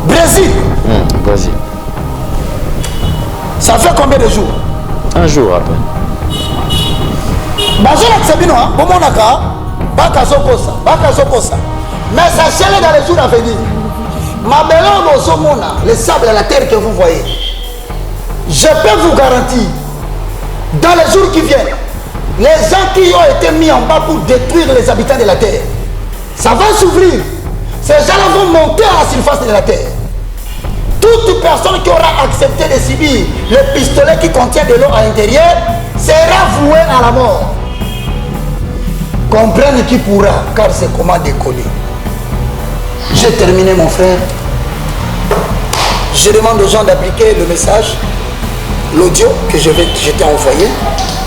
Brésil. Brésil. Ça fait combien de jours? Un jour à peine. Mais sachez-le dans les jours à venir. Le sable à la terre que vous voyez, je peux vous garantir, dans les jours qui viennent, les gens qui ont été mis en bas pour détruire les habitants de la terre, ça va s'ouvrir. Ces gens-là vont monter à la surface de la terre. Toute personne qui aura accepté de subir le pistolet qui contient de l'eau à l'intérieur sera vouée à la mort. Comprenne qui pourra, car c'est comment décoller. J'ai terminé, mon frère. Je demande aux gens d'appliquer le message, l'audio que je t'ai envoyé.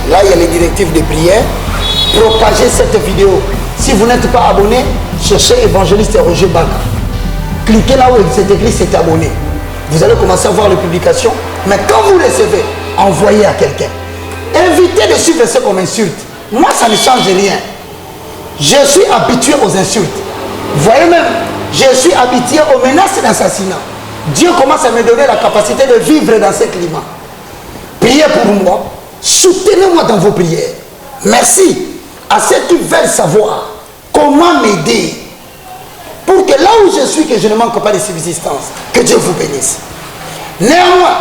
Là, il y a les directives de prière. Propagez cette vidéo. Si vous n'êtes pas abonné, cherchez évangéliste Roger Baka. Cliquez là où c'est écrit c'est abonné. Vous allez commencer à voir les publications. Mais quand vous recevez, envoyez à quelqu'un. Évitez de suivre ce qu'on m'insulte. Moi, ça ne change rien. Je suis habitué aux insultes. Vous voyez même, je suis habitué aux menaces d'assassinat. Dieu commence à me donner la capacité de vivre dans ce climat. Priez pour moi. Soutenez-moi dans vos prières. Merci à ceux qui veulent savoir comment m'aider. Pour que là où je suis, que je ne manque pas de subsistance. Que Dieu vous bénisse. Néanmoins,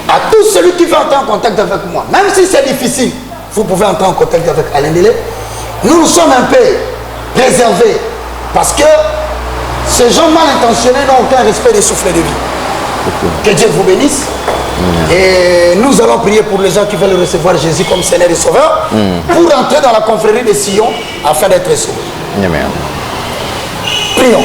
à tous celui qui veut entrer en contact avec moi, même si c'est difficile, vous pouvez entrer en contact avec Alain Delay. Nous sommes un peu préservés parce que ces gens mal intentionnés n'ont aucun respect des souffles de vie. Que Dieu vous bénisse. Et nous allons prier pour les gens qui veulent recevoir Jésus comme Seigneur et Sauveur pour entrer dans la confrérie de Sion afin d'être sauvés. Amen. Prions.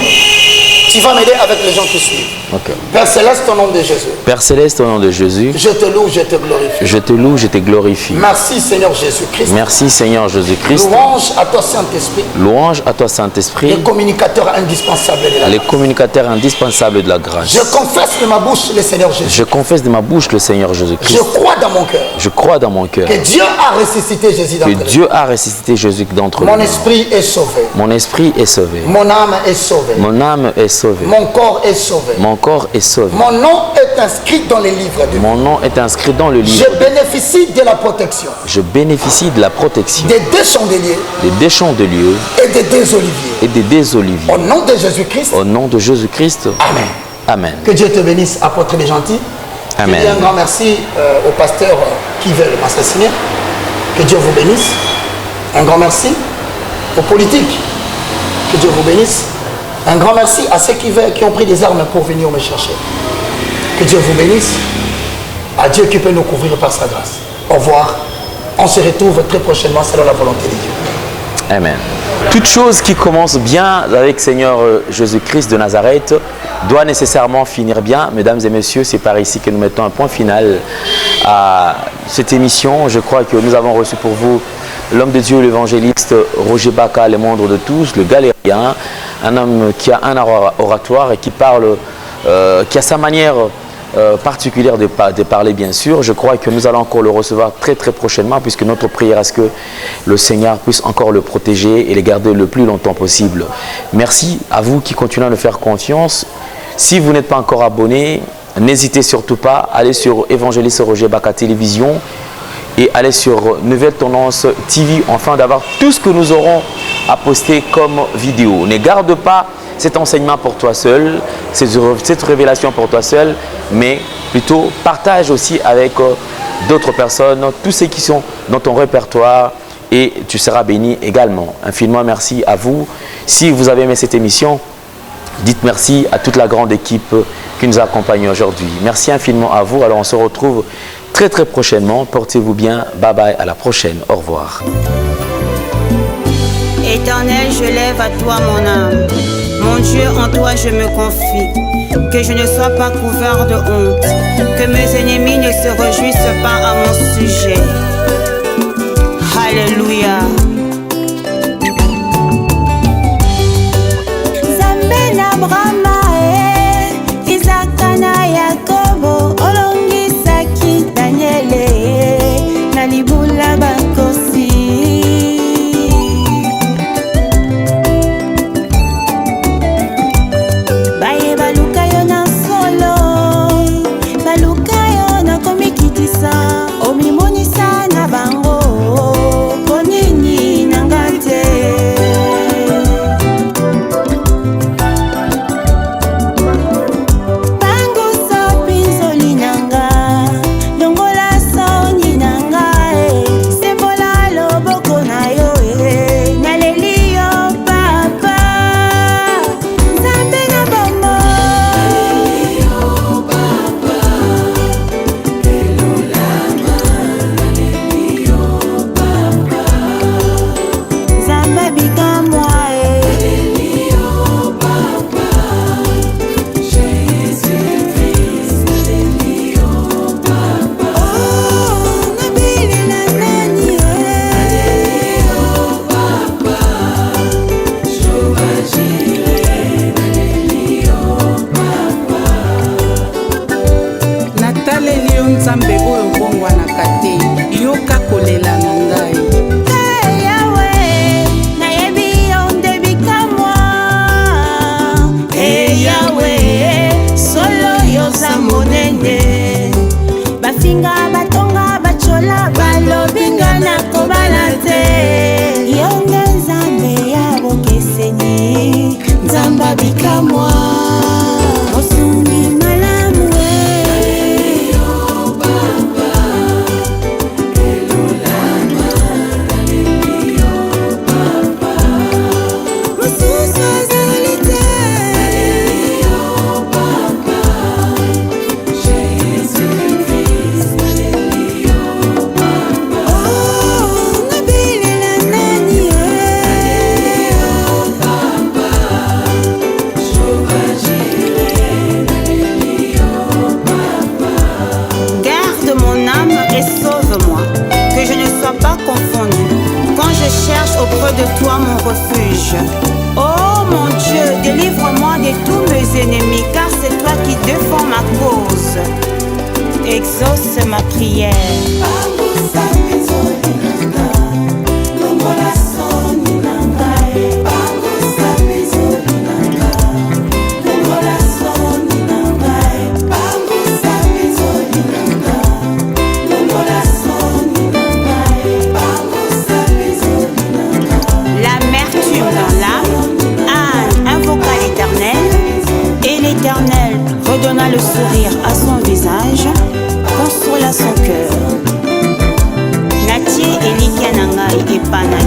Tu vas m'aider avec les gens qui suivent. Okay. Père Céleste, au nom de Jésus. Père Céleste, au nom de Jésus. Je te loue, je te glorifie. Je te loue, je te glorifie. Merci Seigneur Jésus-Christ. Merci Seigneur Jésus-Christ. Louange à toi Saint-Esprit. Louange à toi Saint-Esprit. Les communicateurs indispensables de la grâce. Les communicateurs indispensables de la grâce. Je confesse de ma bouche le Seigneur Jésus. Je confesse de ma bouche le Seigneur Jésus-Christ. Je crois dans mon cœur. Je crois dans mon cœur. Que Dieu a ressuscité Jésus d'entre nous. Que Dieu a ressuscité Jésus d'entre nous. Mon esprit est sauvé. Mon esprit est sauvé. Mon âme est sauvée. Mon âme est sauvée. Mon corps est sauvé. Mon corps est sauvé. Mon nom est inscrit dans les livres de vie. Mon nom est inscrit dans le livre. Je bénéficie de la protection. Je bénéficie de la protection. Des deux chandeliers. Des deux chandeliers. Et des deux oliviers. Et des deux oliviers. Au nom de Jésus-Christ. Au nom de Jésus-Christ. Amen. Amen. Que Dieu te bénisse, apôtre des gentils. Amen. Et un grand merci aux pasteurs qui veulent m'assassiner. Que Dieu vous bénisse. Un grand merci aux politiques. Que Dieu vous bénisse. Un grand merci à ceux qui ont pris des armes pour venir me chercher. Que Dieu vous bénisse. À Dieu qui peut nous couvrir par sa grâce. Au revoir. On se retrouve très prochainement selon la volonté de Dieu. Amen. Toute chose qui commence bien avec Seigneur Jésus-Christ de Nazareth doit nécessairement finir bien. Mesdames et messieurs, c'est par ici que nous mettons un point final à cette émission. Je crois que nous avons reçu pour vous l'homme de Dieu, l'évangéliste Roger Baka, le moindre de tous, le galérien, un homme qui a un art oratoire et qui parle, qui a sa manière particulière de parler, bien sûr. Je crois que nous allons encore le recevoir très très prochainement, puisque notre prière est ce que le Seigneur puisse encore le protéger et le garder le plus longtemps possible. Merci à vous qui continuez à nous faire confiance. Si vous n'êtes pas encore abonné, n'hésitez surtout pas à aller sur Évangéliste Roger Baka Télévision et aller sur Nouvelle Tendance TV, afin d'avoir tout ce que nous aurons à poster comme vidéo. Ne garde pas cet enseignement pour toi seul, cette révélation pour toi seul, mais plutôt partage aussi avec d'autres personnes, tous ceux qui sont dans ton répertoire, et tu seras béni également. Infiniment merci à vous. Si vous avez aimé cette émission, dites merci à toute la grande équipe qui nous accompagne aujourd'hui. Merci infiniment à vous. Alors on se retrouve très très prochainement. Portez-vous bien. Bye bye. À la prochaine. Au revoir. Éternel, je lève à toi mon âme. Mon Dieu, en toi je me confie. Que je ne sois pas couvert de honte. Que mes ennemis ne se réjouissent pas à mon sujet. Alléluia. Zambe na Brahma, Isaka na Yakobo, olongisaki Daniele, na libula bakosi. Baye baluka yo na solo, baluka yo na komikitisa, omimonisa na bango, ponini nangate. Nzambe oyo bongwanaka te, yoka kolela na ngai. Hey Yahweh, nayebi yo nde bikamwa. Hey Yahweh, solo yoza monene. Bafinga batonga bachola balobinga na kobala te. Yo nde Nzambe ya bokeseni, Nzamba bikamwa. Osungi malamu auprès de toi mon refuge. Oh mon Dieu, délivre-moi de tous mes ennemis, car c'est toi qui défends ma cause. Exauce ma prière. L'Éternel redonna le sourire à son visage, consola son cœur. Natie Elikia Nangai et Pana